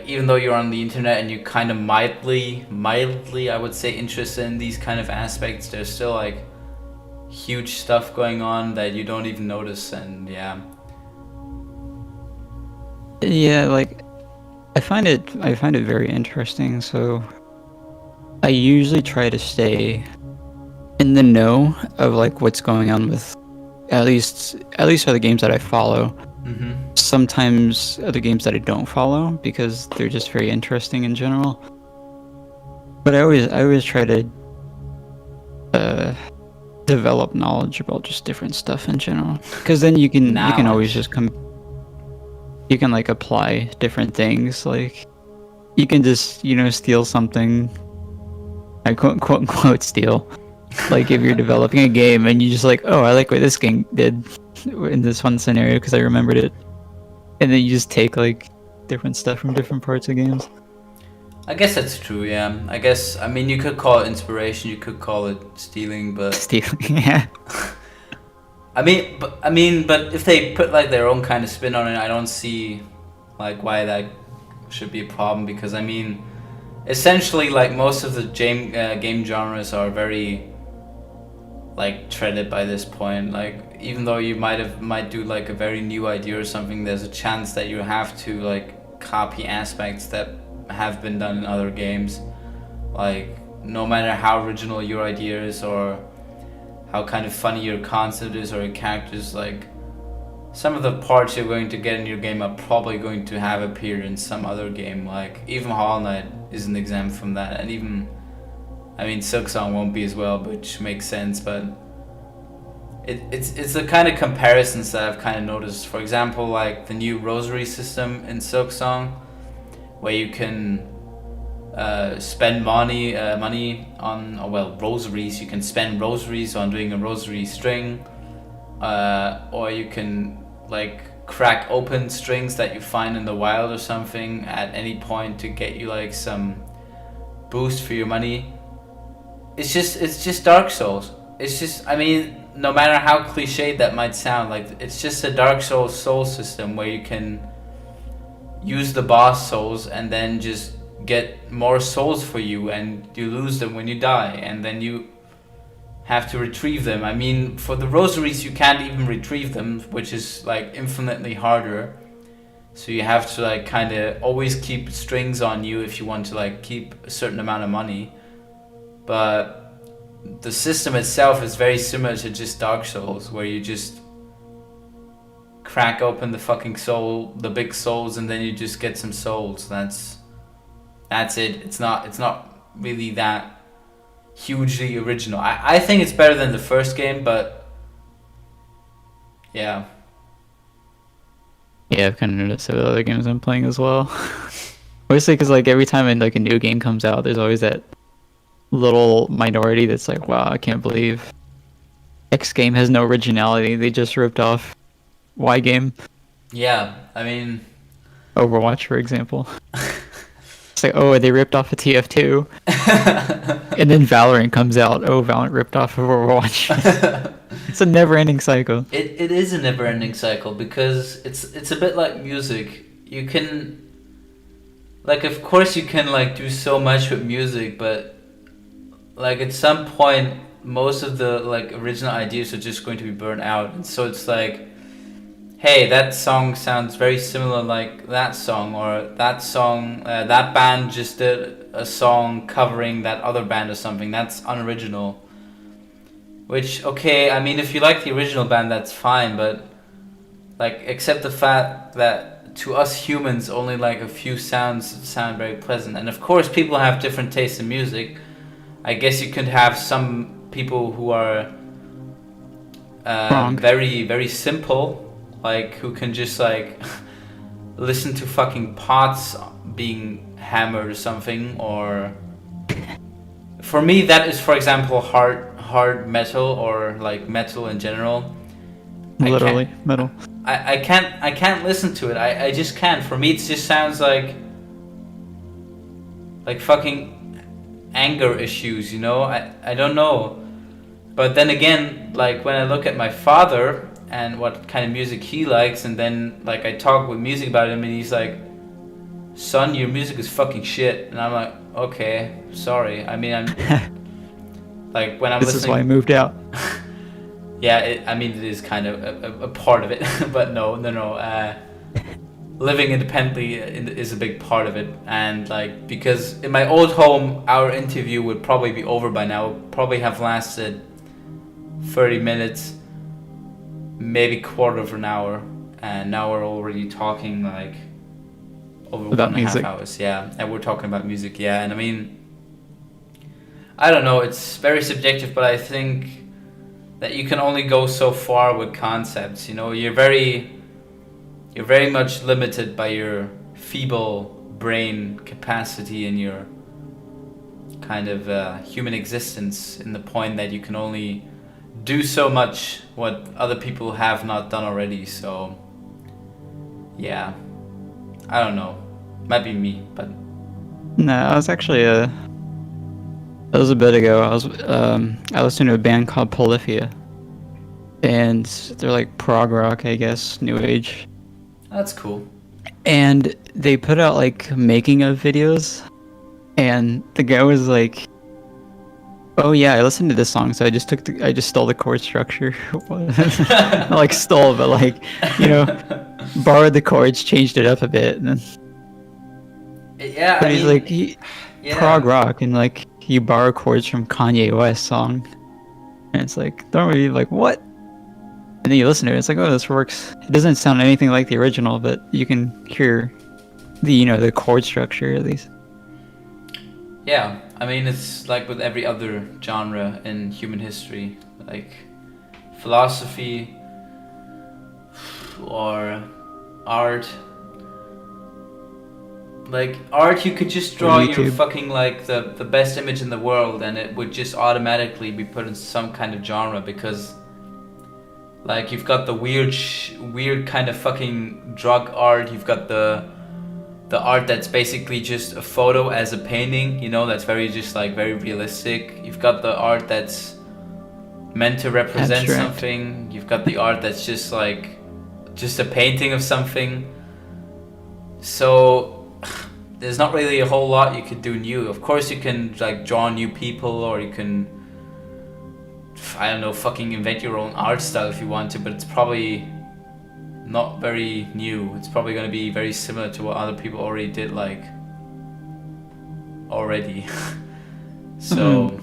even though you're on the internet and you kind of mildly I would say interested in these kind of aspects, there's still like huge stuff going on that you don't even notice. And yeah, like I find it very interesting, so I usually try to stay in the know of like what's going on with at least other games that I follow. Sometimes other games that I don't follow because they're just very interesting in general. But I always try to develop knowledge about just different stuff in general, because then you can always just you can like apply different things. Like you can just steal something. I quote unquote steal. Like if you're developing a game and you just like, oh, I like what this game did in this one scenario because I remembered it, and then you just take like different stuff from different parts of games. I guess that's true. Yeah, I mean you could call it inspiration, you could call it stealing, but Yeah. I mean, but if they put like their own kind of spin on it, I don't see like why that should be a problem, because I mean, essentially like most of the game genres are very like treaded by this point. Like even though you might do like a very new idea or something, there's a chance that you have to like copy aspects that have been done in other games. Like no matter how original your idea is or how kind of funny your concept is or your characters, like some of the parts you're going to get in your game are probably going to have appeared in some other game. Like even Hollow Knight is an example from that, and even, I mean, Silksong won't be as well, which makes sense. But it's the kind of comparisons that I've kind of noticed. For example, like the new rosary system in Silksong, where you can spend money on rosaries. You can spend rosaries on doing a rosary string, or you can like crack open strings that you find in the wild or something at any point to get you like some boost for your money. It's just Dark Souls. It's just, I mean, no matter how cliched that might sound, like it's just a Dark Souls soul system where you can use the boss souls and then just get more souls for you, and you lose them when you die, and then you have to retrieve them. I mean, for the rosaries you can't even retrieve them, which is like infinitely harder. So you have to like kind of always keep strings on you if you want to like keep a certain amount of money. But the system itself is very similar to just Dark Souls, where you just crack open the fucking soul, the big souls, and then you just get some souls. That's it. It's not really that hugely original. I think it's better than the first game, but yeah. Yeah, I've kind of noticed it with other games I'm playing as well. Mostly because like every time like a new game comes out, there's always that little minority that's like, wow, I can't believe X game has no originality. They just ripped off Y game. Yeah, I mean, Overwatch, for example. It's like, oh, they ripped off a TF2. And then Valorant comes out. Oh, Valorant ripped off of Overwatch. It's a never-ending cycle. It is a never-ending cycle, because it's a bit like music. You can, like, of course you can like do so much with music, but like at some point most of the like original ideas are just going to be burnt out, and so it's like, hey, that song sounds very similar like that song, or that song, that band just did a song covering that other band or something. That's unoriginal. Which, okay, I mean, if you like the original band, that's fine, but like, accept the fact that to us humans, only like a few sounds sound very pleasant. And of course, people have different tastes in music. I guess you could have some people who are very, very simple, like who can just like listen to fucking pots being hammered or something. Or for me, that is, for example, hard metal, or like metal in general. Literally metal. I can't listen to it. I just can't. For me, it just sounds like fucking anger issues, you know? I don't know. But then again, like when I look at my father and what kind of music he likes, and then like I talk with music about him, and he's like, son, your music is fucking shit. And I'm like, okay, sorry. I mean, I'm like, when I'm this listening, is why I moved out. Yeah, I mean, it is kind of a part of it. But no. Living independently is a big part of it. And like, because in my old home, our interview would probably be over by now. It would probably have lasted 30 minutes, maybe quarter of an hour. And now we're already talking like over about 1.5 music. hours. Yeah, and we're talking about music. Yeah, and I mean, I don't know, it's very subjective, but I think that you can only go so far with concepts, you know. You're very much limited by your feeble brain capacity and your kind of human existence, in the point that you can only do so much what other people have not done already. So yeah, I don't know, might be me, but No, I was actually that was a bit ago. I listened to a band called Polyphia, and they're like prog rock, I guess, new age. that's cool. And they put out like making of videos, and the guy was like, "Oh yeah, I listened to this song, so I just stole the chord structure." Not like stole, but like, you know, borrowed the chords, changed it up a bit, and then. Yeah, But I he's mean, like prog rock, and like you borrow chords from Kanye West song, and it's like, don't really like what? And then you listen to it, it's like, oh, this works. It doesn't sound anything like the original, but you can hear the the chord structure at least. Yeah, I mean, it's like with every other genre in human history, like philosophy or art. Like art, you could just draw your fucking like the best image in the world, and it would just automatically be put in some kind of genre, because like you've got the weird kind of fucking drug art. You've got the art that's basically just a photo as a painting, that's very just like very realistic. You've got the art that's meant to represent abstract. something. You've got the art that's just like just a painting of something. So there's not really a whole lot you could do new. Of course you can like draw new people, or you can, I don't know, fucking invent your own art style if you want to, but it's probably not very new. It's probably going to be very similar to what other people already did, like already. So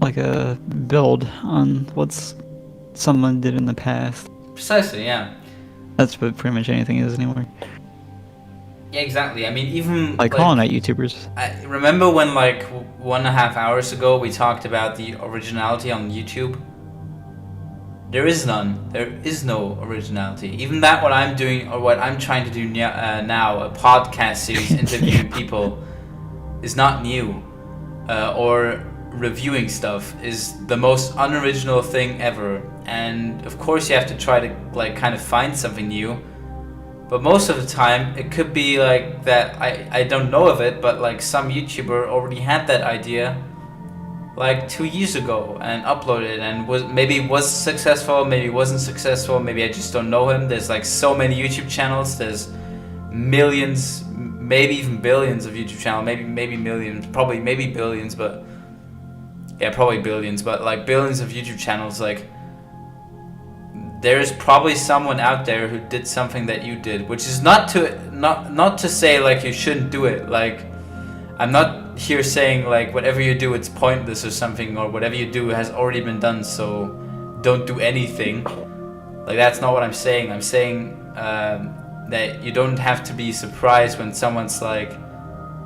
like a build on what's someone did in the past. Precisely, yeah. That's what pretty much anything is anymore. Yeah, exactly. I mean, even like calling out YouTubers. I remember when like 1.5 hours ago we talked about the originality on YouTube. There is none. There is no originality. Even that, what I'm doing, or what I'm trying to do now, a podcast series interviewing people, is not new. Or reviewing stuff is the most unoriginal thing ever. And of course you have to try to like kind of find something new. But most of the time it could be like that I don't know of it, but like some YouTuber already had that idea like 2 years ago and uploaded, and was successful, maybe wasn't successful, maybe I just don't know him. There's like so many YouTube channels, there's millions, maybe even billions of YouTube channels, maybe millions, probably maybe billions, but yeah, probably billions, but like billions of YouTube channels. Like there's probably someone out there who did something that you did, which is not to say like you shouldn't do it. Like I'm not here saying like whatever you do it's pointless or something, or whatever you do has already been done, so don't do anything. Like that's not what I'm saying. I'm saying that you don't have to be surprised when someone's like,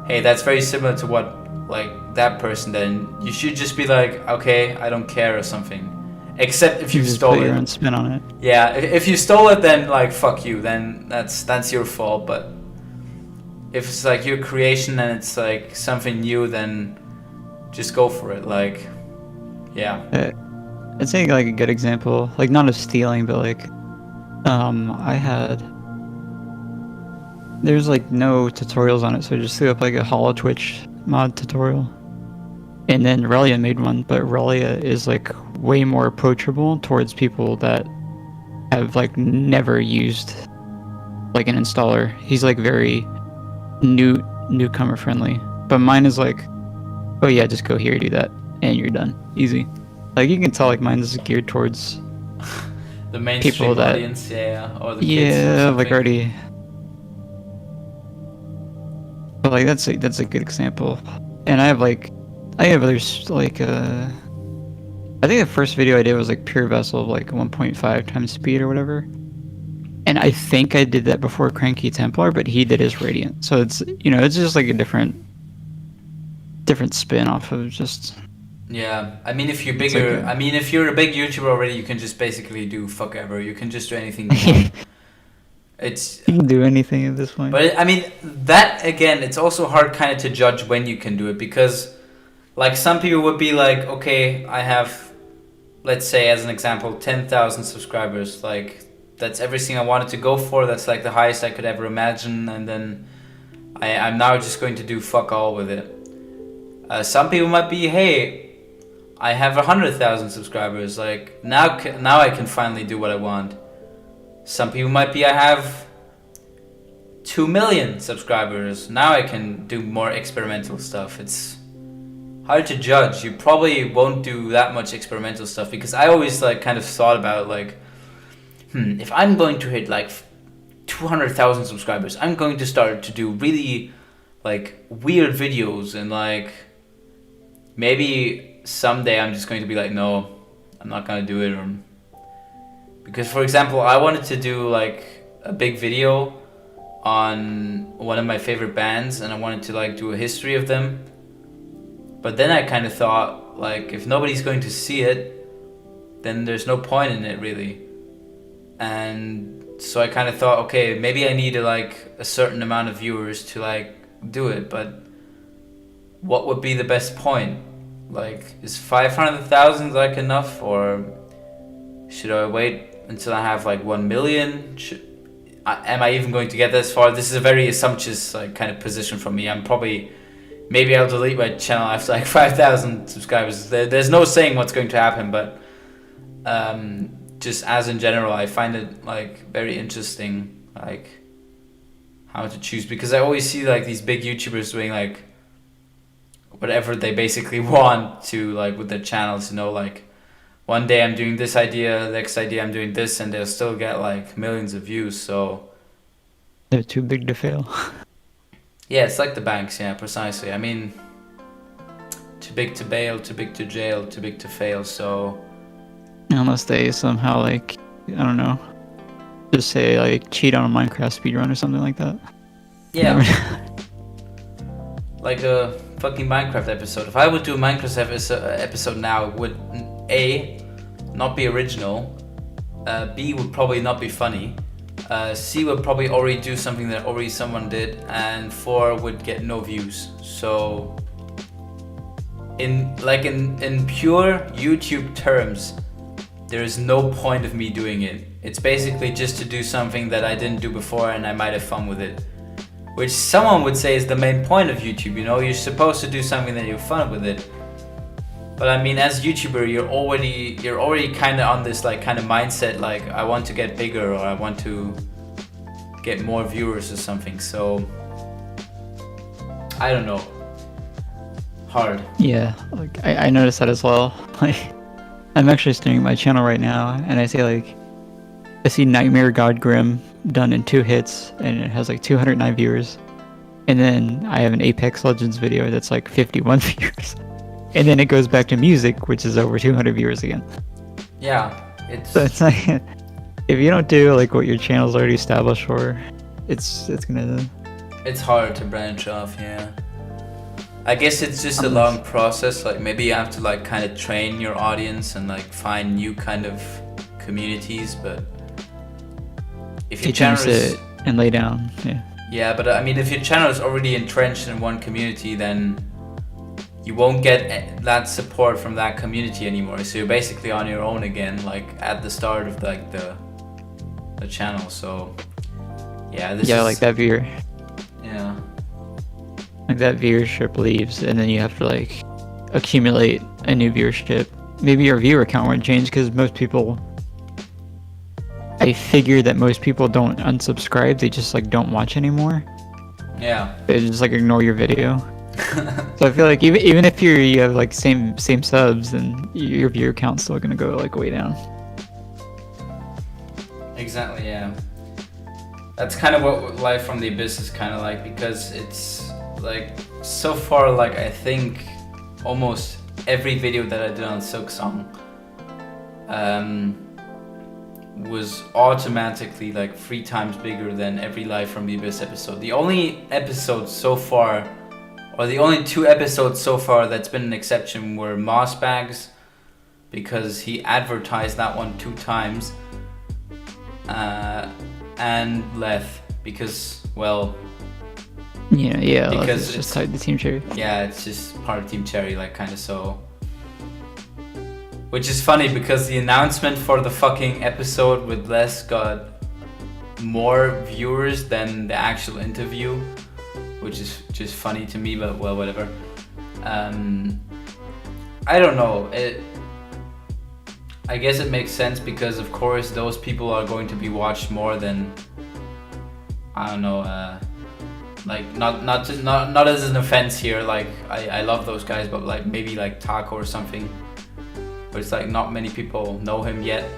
hey, that's very similar to what like that person did. You should just be like, okay, I don't care or something. Except if you stole it. Put your own spin on it. Yeah, if you stole it, then like fuck you. Then that's your fault. But if it's like your creation and it's like something new, then just go for it. Like, yeah. I'd say like a good example, like not of stealing, but like, there's like no tutorials on it, so I just threw up like a Hollow Twitch mod tutorial. And then Relia made one, but Relia is like way more approachable towards people that have like never used like an installer. He's like very newcomer friendly. But mine is like, oh yeah, just go here, do that, and you're done. Easy. Like you can tell like mine is geared towards the mainstream people that, audience, yeah, or the kids or something. Like already. But like that's a good example. And I have others like I think the first video I did was like pure vessel of like 1.5 times speed or whatever. And I think I did that before Cranky Templar, but he did his Radiant. So it's it's just like a different spin off of just. Yeah, I mean if you're bigger, if you're a big YouTuber already, you can just basically do fuck ever. You can just do anything you want. You can do anything at this point. But I mean, that again, it's also hard kind of to judge when you can do it, because like some people would be like, okay, I have, let's say as an example, 10,000 subscribers. Like that's everything I wanted to go for. That's like the highest I could ever imagine. And then I'm now just going to do fuck all with it. Some people might be, hey, I have 100,000 subscribers. Like now I can finally do what I want. Some people might be, I have 2 million subscribers. Now I can do more experimental stuff. It's hard to judge. You probably won't do that much experimental stuff, because I always like kind of thought about like, if I'm going to hit like 200,000 subscribers, I'm going to start to do really like weird videos, and like maybe someday I'm just going to be like, no, I'm not gonna do it, or Because for example, I wanted to do like a big video on one of my favorite bands, and I wanted to like do a history of them. But then I kind of thought, like, if nobody's going to see it, then there's no point in it really. And so I kind of thought, okay, maybe I need like a certain amount of viewers to like do it, but what would be the best point? Like, is 500,000 like enough, or should I wait until I have like 1 million? Am I even going to get this far? This is a very assumptuous like kind of position from me. Maybe I'll delete my channel after like 5,000 subscribers. There's no saying what's going to happen, but just as in general, I find it like very interesting, like how to choose, because I always see like these big YouTubers doing like whatever they basically want to like with their channels, you know, like one day I'm doing this idea, the next idea I'm doing this, and they'll still get like millions of views. So They're too big to fail. yeah, it's like the banks, yeah, precisely. I mean, too big to bail, too big to jail, too big to fail. So Unless they somehow like, I don't know, just say like cheat on a Minecraft speedrun or something like that. yeah, like a fucking Minecraft episode. If I would do a Minecraft episode now, it would A, not be original, B, would probably not be funny, C, would probably already do something that already someone did, and 4 would get no views. So in pure YouTube terms, there is no point of me doing it. It's basically just to do something that I didn't do before and I might have fun with it. Which someone would say is the main point of YouTube, you know? You're supposed to do something that you're fun with it. But I mean, as a YouTuber, you're already kind of on this like kind of mindset, like I want to get bigger, or I want to get more viewers or something. So I don't know. Hard. Yeah, like I noticed that as well. Like, I'm actually streaming my channel right now, and I see Nightmare God Grim done in 2 hits, and it has like 209 viewers. And then I have an Apex Legends video that's like 51 viewers. And then it goes back to music, which is over 200 viewers again. Yeah, So it's like, if you don't do like what your channel's already established for, it's gonna. It's hard to branch off, yeah. I guess it's just a long process. Like maybe you have to like kind of train your audience and like find new kind of communities. But if your channel is and lay down, yeah. Yeah, but I mean, if your channel is already entrenched in one community, then you won't get that support from that community anymore. So you're basically on your own again, like at the start of like the channel. So yeah, like that viewer. Yeah. Like that viewership leaves, and then you have to like accumulate a new viewership. Maybe your viewer count won't change because most people. I figure that most people don't unsubscribe; they just like don't watch anymore. Yeah. They just like ignore your video. So I feel like even if you have like same subs, then your viewer count's still gonna go like way down. Exactly. Yeah. That's kind of what Life from the Abyss is kind of like, because it's like so far, like I think almost every video that I did on Silksong was automatically like 3 times bigger than every Life from the Abyss episode. The only episode so far, or the only 2 episodes so far that's been an exception, were Moss Bags, because he advertised that one 2 times, and Leth, because, well, yeah, because it's just tied to Team Cherry. Yeah, it's just part of Team Cherry, like kind of so. Which is funny because the announcement for the fucking episode with Les got more viewers than the actual interview, which is just funny to me, but well, whatever. I don't know. I guess it makes sense because, of course, those people are going to be watched more than, I don't know, like not as an offense here. Like I love those guys, but like maybe like Taco or something. But it's like not many people know him yet.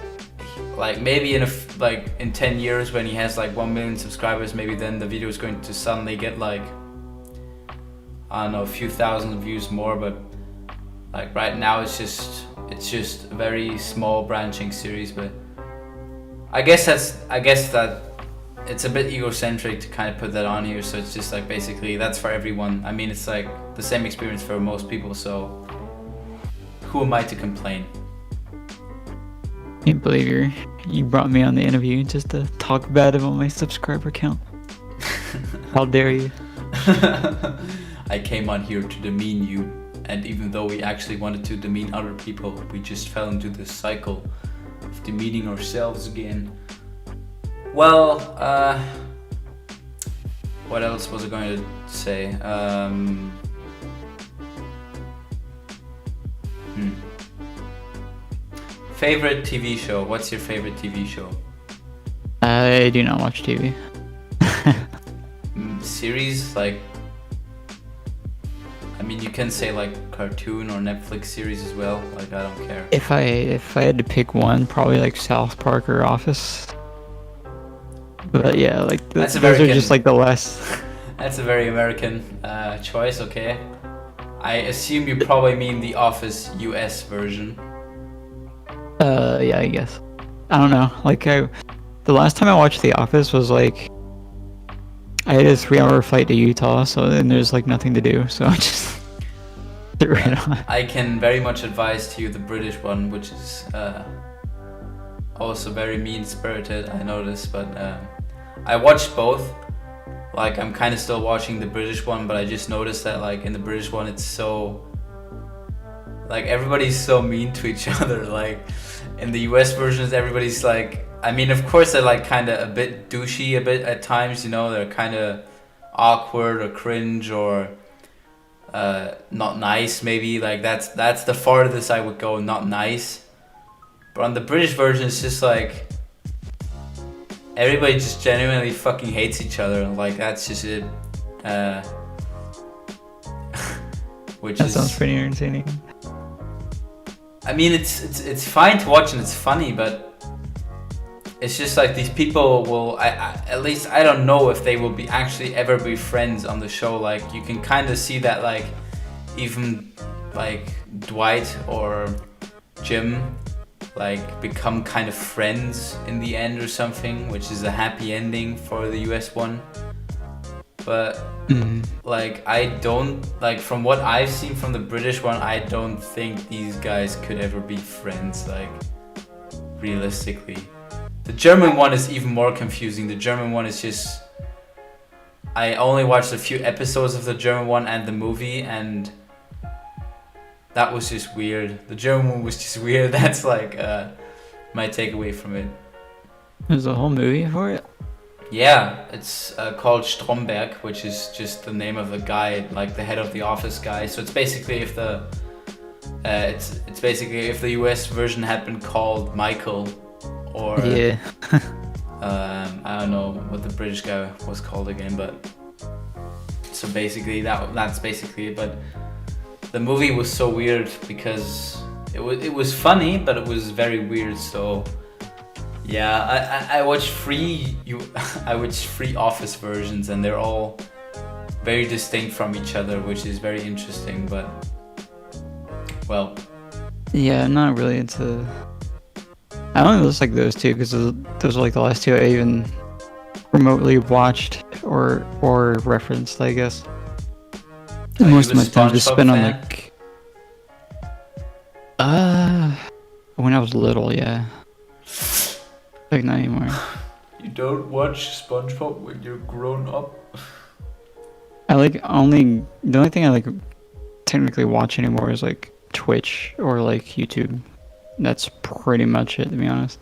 Like maybe in 10 years when he has like 1 million subscribers, maybe then the video is going to suddenly get like, I don't know, a few thousand views more. But like right now it's just a very small branching series. But I guess that it's a bit egocentric to kind of put that on here, so it's just like basically that's for everyone. I mean, it's like the same experience for most people, so who am I to complain? Can't believe you brought me on the interview just to talk bad about my subscriber count. How dare you? I came on here to demean you, and even though we actually wanted to demean other people, we just fell into this cycle of demeaning ourselves again. Well, what else was I going to say? Favorite TV show? What's your favorite TV show? I do not watch TV. Series? Like, I mean, you can say like cartoon or Netflix series as well. Like, I don't care. If I had to pick one, probably like South Park or Office. But yeah, like those are just like the less. That's a very American choice. Okay, I assume you probably mean the Office US version. Yeah, I guess. I don't know. Like the last time I watched The Office was like I had a 3-hour flight to Utah, so then there's like nothing to do, so I just threw it on. I can very much advise to you the British one, which is also very mean-spirited, I noticed, but I watched both. Like, I'm kind of still watching the British one, but I just noticed that like in the British one it's so like everybody's so mean to each other. Like in the US versions everybody's like, I mean, of course they're like kind of a bit douchey a bit at times, you know, they're kind of awkward or cringe or not nice maybe, like that's the farthest I would go, not nice. But on the British version it's just like everybody just genuinely fucking hates each other, and like that's just it. That sounds pretty entertaining. I mean, it's fine to watch and it's funny, but it's just like these people will, at least I don't know if they will be actually ever be friends on the show. Like you can kind of see that like even like Dwight or Jim like become kind of friends in the end or something, which is a happy ending for the US one. But like I don't, like from what I've seen from the British one, I don't think these guys could ever be friends, like realistically. The German one is even more confusing. The German one is just, I only watched a few episodes of the German one and the movie, and that was just weird. The German one was just weird. That's like my takeaway from it. There's a whole movie for it? Yeah, it's called Stromberg, which is just the name of the guy, like the head of the office guy. So it's basically if the it's basically if the US version had been called Michael, or yeah. I don't know what the British guy was called again, but so basically that's basically it. But the movie was so weird because it was funny, but it was very weird. So yeah, I watched three Office versions, and they're all very distinct from each other, which is very interesting. But well, yeah, I'm not really into. I only just like those two because those are like the last two I even remotely watched or referenced, I guess. Most of my time just spent on like when I was little, yeah. Like not anymore. You don't watch SpongeBob when you're grown up? I like the only thing I like technically watch anymore is like Twitch or like YouTube. That's pretty much it, to be honest.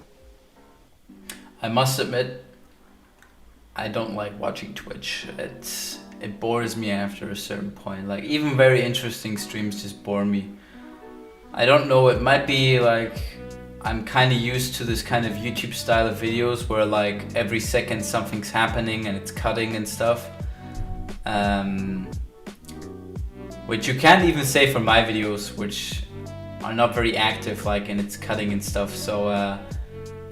I must admit, I don't like watching Twitch. It bores me after a certain point. Like even very interesting streams just bore me. I don't know, it might be like I'm kind of used to this kind of YouTube style of videos where like every second something's happening and it's cutting and stuff. Which you can't even say for my videos, which are not very active, like, and it's cutting and stuff. So,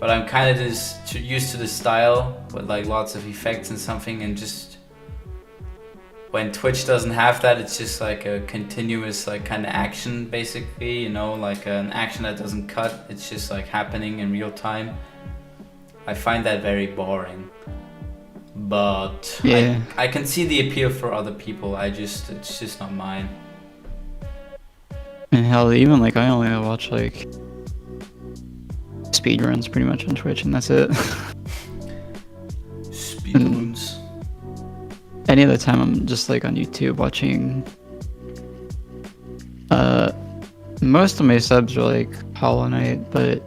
but I'm kind of just used to the style with like lots of effects and something, and just when Twitch doesn't have that, it's just like a continuous like kind of action basically, you know, like an action that doesn't cut. It's just like happening in real time. I find that very boring. But Yeah. I can see the appeal for other people. It's just not mine. And hell, even like I only watch like speedruns pretty much on Twitch, and that's it. Speedruns. Any other time I'm just like on YouTube watching. Most of my subs are like Hollow Knight, but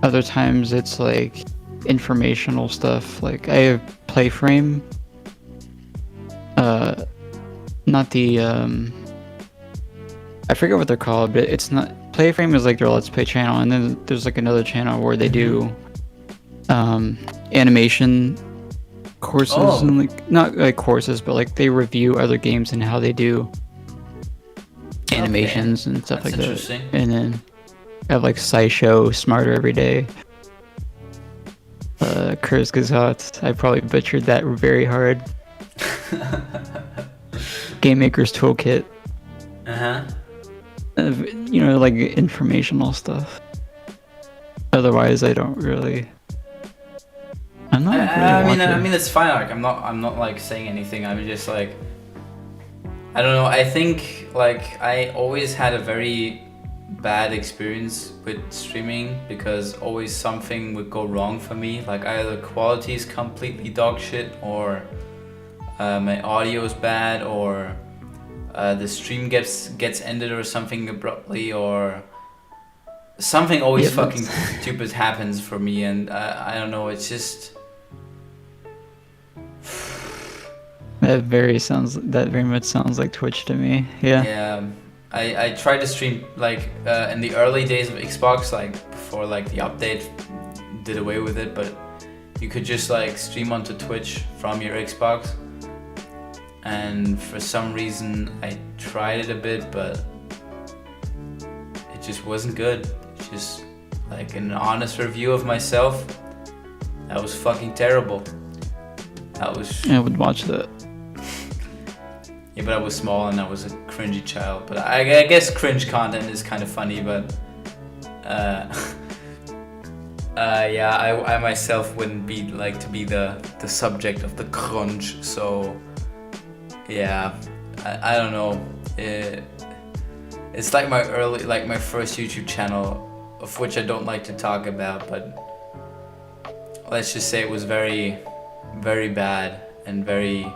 other times it's like informational stuff. Like I have Playframe. Not the I forget what they're called, but it's not Playframe is like their Let's Play channel, and then there's like another channel where they do animation courses and like not like courses, but like they review other games and how they do animations and stuff like that. And then I have like SciShow Smarter Every Day. Kurzgesagt, I probably butchered that very hard. Game Maker's Toolkit. You know, like informational stuff. Otherwise, I don't really. I'm not. I mean, it's fine. Like, I'm not like saying anything. I'm just like, I don't know. I think like I always had a very bad experience with streaming because always something would go wrong for me. Like either the quality is completely dog shit, or my audio is bad, or the stream gets ended or something abruptly, or something always fucking stupid happens for me, and I don't know. It's just that very much sounds like Twitch to me. Yeah. Yeah. I tried to stream like in the early days of Xbox, like before like the update did away with it, but you could just like stream onto Twitch from your Xbox. And for some reason I tried it a bit, but it just wasn't good. It's just like an honest review of myself, that was fucking terrible. I would watch that. Yeah, but I was small and I was a cringy child. But I guess cringe content is kind of funny, but yeah, I myself wouldn't be like to be the subject of the crunch. So yeah, I don't know. It's like my first YouTube channel, of which I don't like to talk about, but let's just say it was very, very bad and very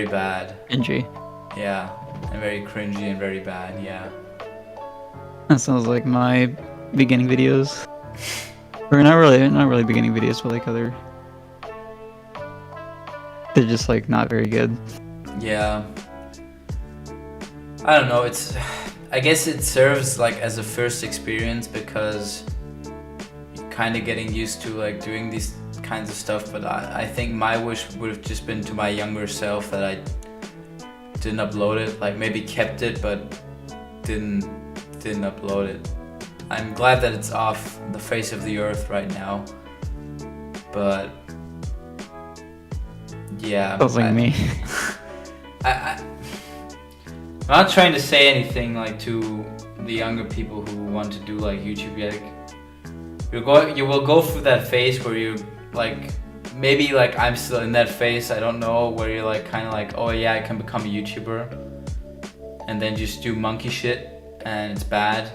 bad. Cringy. Yeah, and very cringy and very bad. Yeah. That sounds like my beginning videos. Or not really beginning videos, but like other. They're just like not very good. Yeah. I don't know. I guess it serves like as a first experience because you're kind of getting used to like doing these kinds of stuff, but I think my wish would have just been to my younger self that I didn't upload it, like maybe kept it but didn't upload it. I'm glad that it's off the face of the earth right now, but yeah. Sounds like me. I'm not trying to say anything like to the younger people who want to do like YouTube yet. You will go through that phase where you like, maybe like I'm still in that phase, I don't know, where you're like kind of like, oh yeah, I can become a YouTuber, and then just do monkey shit and it's bad.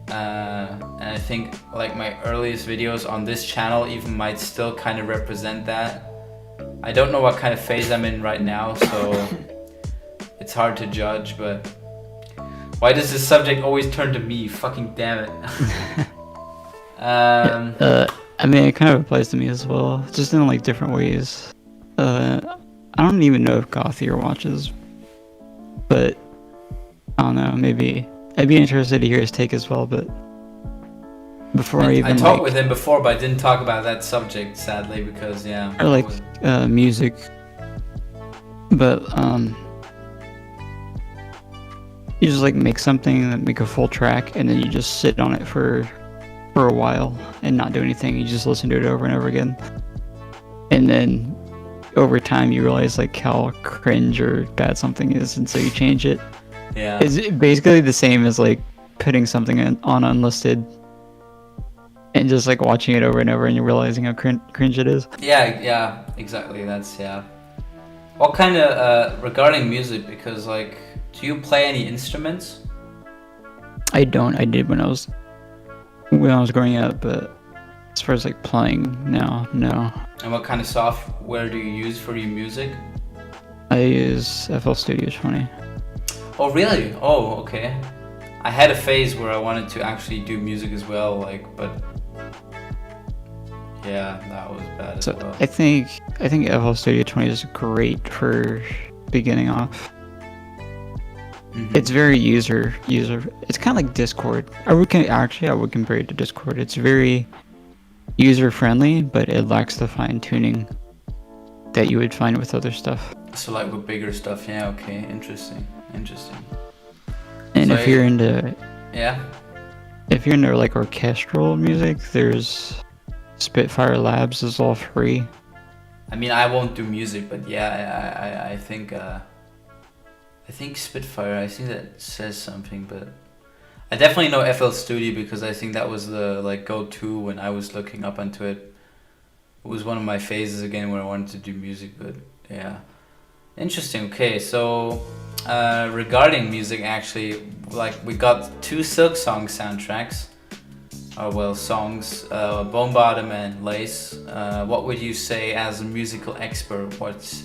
And I think like my earliest videos on this channel even might still kind of represent that. I don't know what kind of phase I'm in right now, so it's hard to judge, but why does this subject always turn to me? Fucking damn it. I mean, it kind of applies to me as well, just in like different ways. I don't even know if Gothier watches, but I don't know, maybe I'd be interested to hear his take as well. But before I talked with him before, but I didn't talk about that subject, sadly, because yeah. Or like music, but you just like make something, that make a full track, and then you just sit on it for a while and not do anything. You just listen to it over and over again, and then over time you realize like how cringe or bad something is, and so you change it. Yeah, it's basically the same as like putting something on unlisted and just like watching it over and over and you're realizing how cringe it is. Yeah, exactly. That's yeah. What kind of regarding music? Because like, do you play any instruments? I don't. I did when I was growing up, but as far as like playing now, no. And what kind of software do you use for your music? I use FL Studio 20. Oh really? Oh okay. I had a phase where I wanted to actually do music as well, like, but yeah, that was bad as well. I think FL Studio 20 is great for beginning off. It's very user. It's kind of like Discord. I would compare it to Discord. It's very user friendly, but it lacks the fine tuning that you would find with other stuff. So like with bigger stuff, yeah. Okay, interesting. And so if you're into like orchestral music, there's Spitfire Labs is all free. I mean, I won't do music, but yeah, I think Spitfire. I think that says something, but I definitely know FL Studio because I think that was the like go-to when I was looking up into it. It was one of my phases again where I wanted to do music, but yeah, interesting. Okay, so regarding music, actually, like we got 2 Silk Song soundtracks. Songs, Bone Bottom and Lace. What would you say as a musical expert? What's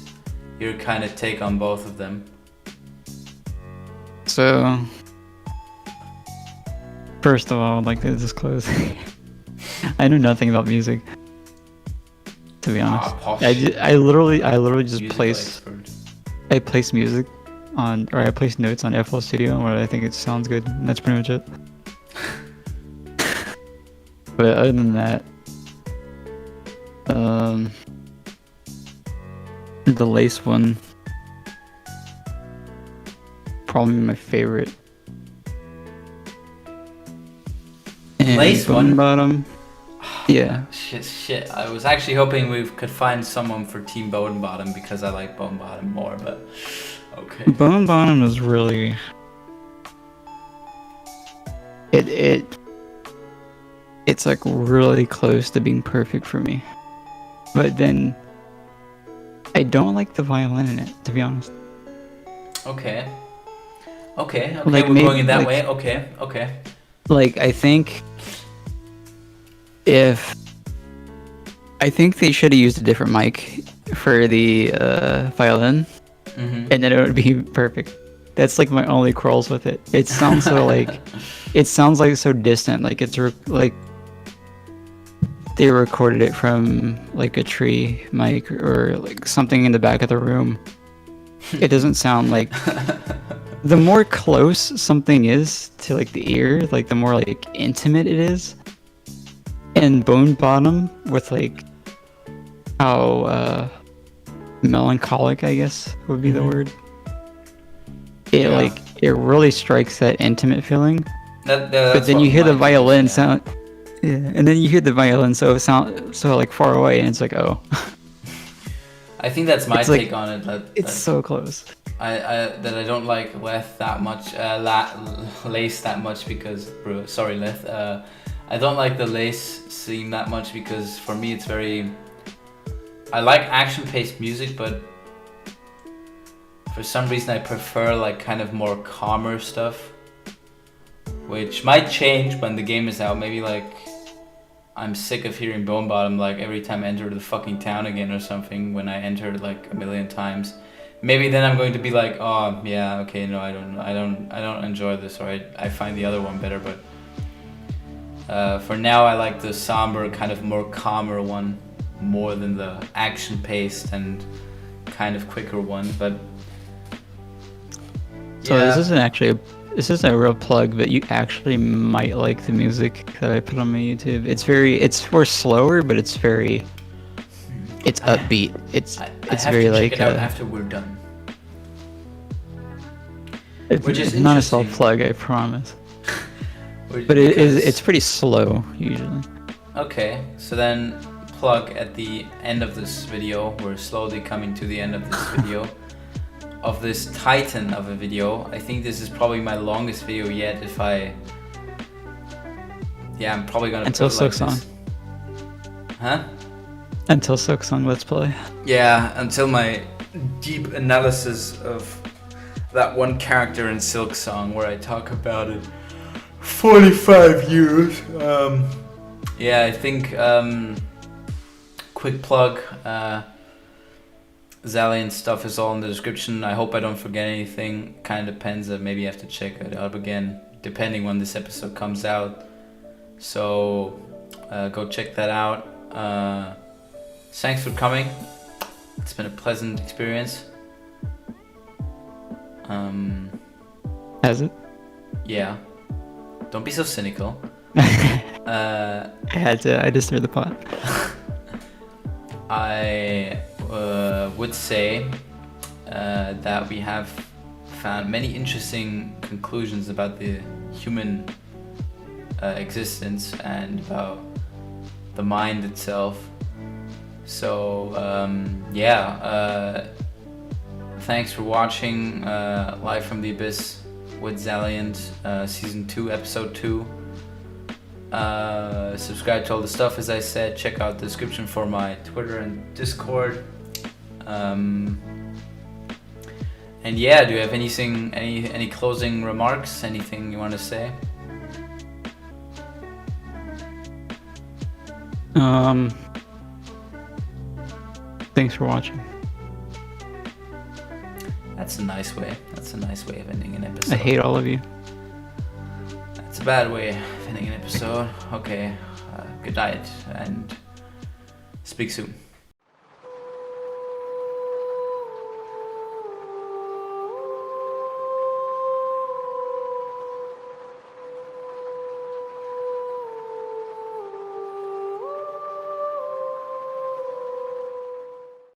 your kind of take on both of them? So, first of all, I'd like to disclose I know nothing about music. To be honest, I literally just place music on, or I place notes on FL Studio where I think it sounds good, and that's pretty much it. But other than that, the Lace one, probably my favorite. And Lace one? Bottom, yeah. Shit. I was actually hoping we could find someone for Team Bone Bottom because I like Bone Bottom more, but okay. Bone Bottom is really... It's like really close to being perfect for me. But then I don't like the violin in it, to be honest. Okay, Like we're maybe, going in that like, way. Okay. Like I think they should have used a different mic for the violin, and then it would be perfect. That's like my only quarrels with it. It sounds so like so distant. Like it's like they recorded it from like a tree mic or like something in the back of the room. It doesn't sound like the more close something is to like the ear, like the more like intimate it is. And Bone Bottom, with like how melancholic, I guess would be the word. It really strikes that intimate feeling. But then you hear the violin sound. Yeah, and then you hear the violin so like far away, and it's like, oh. I think that's my take on it. It's so close. I don't like Leth that much, Lace that much because, Leth. I don't like the Lace theme that much because for me it's very. I like action-paced music, but for some reason I prefer like kind of more calmer stuff, which might change when the game is out. Maybe like I'm sick of hearing Bone Bottom like every time I enter the fucking town again or something when I enter it like a million times. Maybe then I'm going to be like, oh yeah, okay, no, I don't enjoy this, or I find the other one better. But for now I like the somber kind of more calmer one more than the action-paced and kind of quicker one. But so this isn't a real plug, but you actually might like the music that I put on my YouTube. It's for slower, but it's upbeat. It's very like. Check it out after we're done. Which is not a self plug, I promise. But it's pretty slow usually. Okay, so then plug at the end of this video. We're slowly coming to the end of this video. Of this titan of a video. I think this is probably my longest video yet. Yeah, I'm probably gonna Until put it like Silksong. this. Huh? Until Silksong Let's Play. Yeah, until my deep analysis of that one character in Silksong where I talk about it 45 years. Yeah, I think quick plug, Zaliant stuff is all in the description. I hope I don't forget anything. Kind of depends. Maybe I have to check it out again, depending when this episode comes out. So go check that out. Thanks for coming. It's been a pleasant experience. Has it? Yeah. Don't be so cynical. I just threw the pot. I would say that we have found many interesting conclusions about the human existence and about the mind itself. So thanks for watching Live from the Abyss with Zaliant, Season 2, Episode 2. Subscribe to all the stuff, as I said. Check out the description for my Twitter and Discord. And yeah, do you have anything, any closing remarks? Anything you want to say? Thanks for watching. That's a nice way. That's a nice way of ending an episode. I hate all of you. That's a bad way of ending an episode. Okay, good night and speak soon.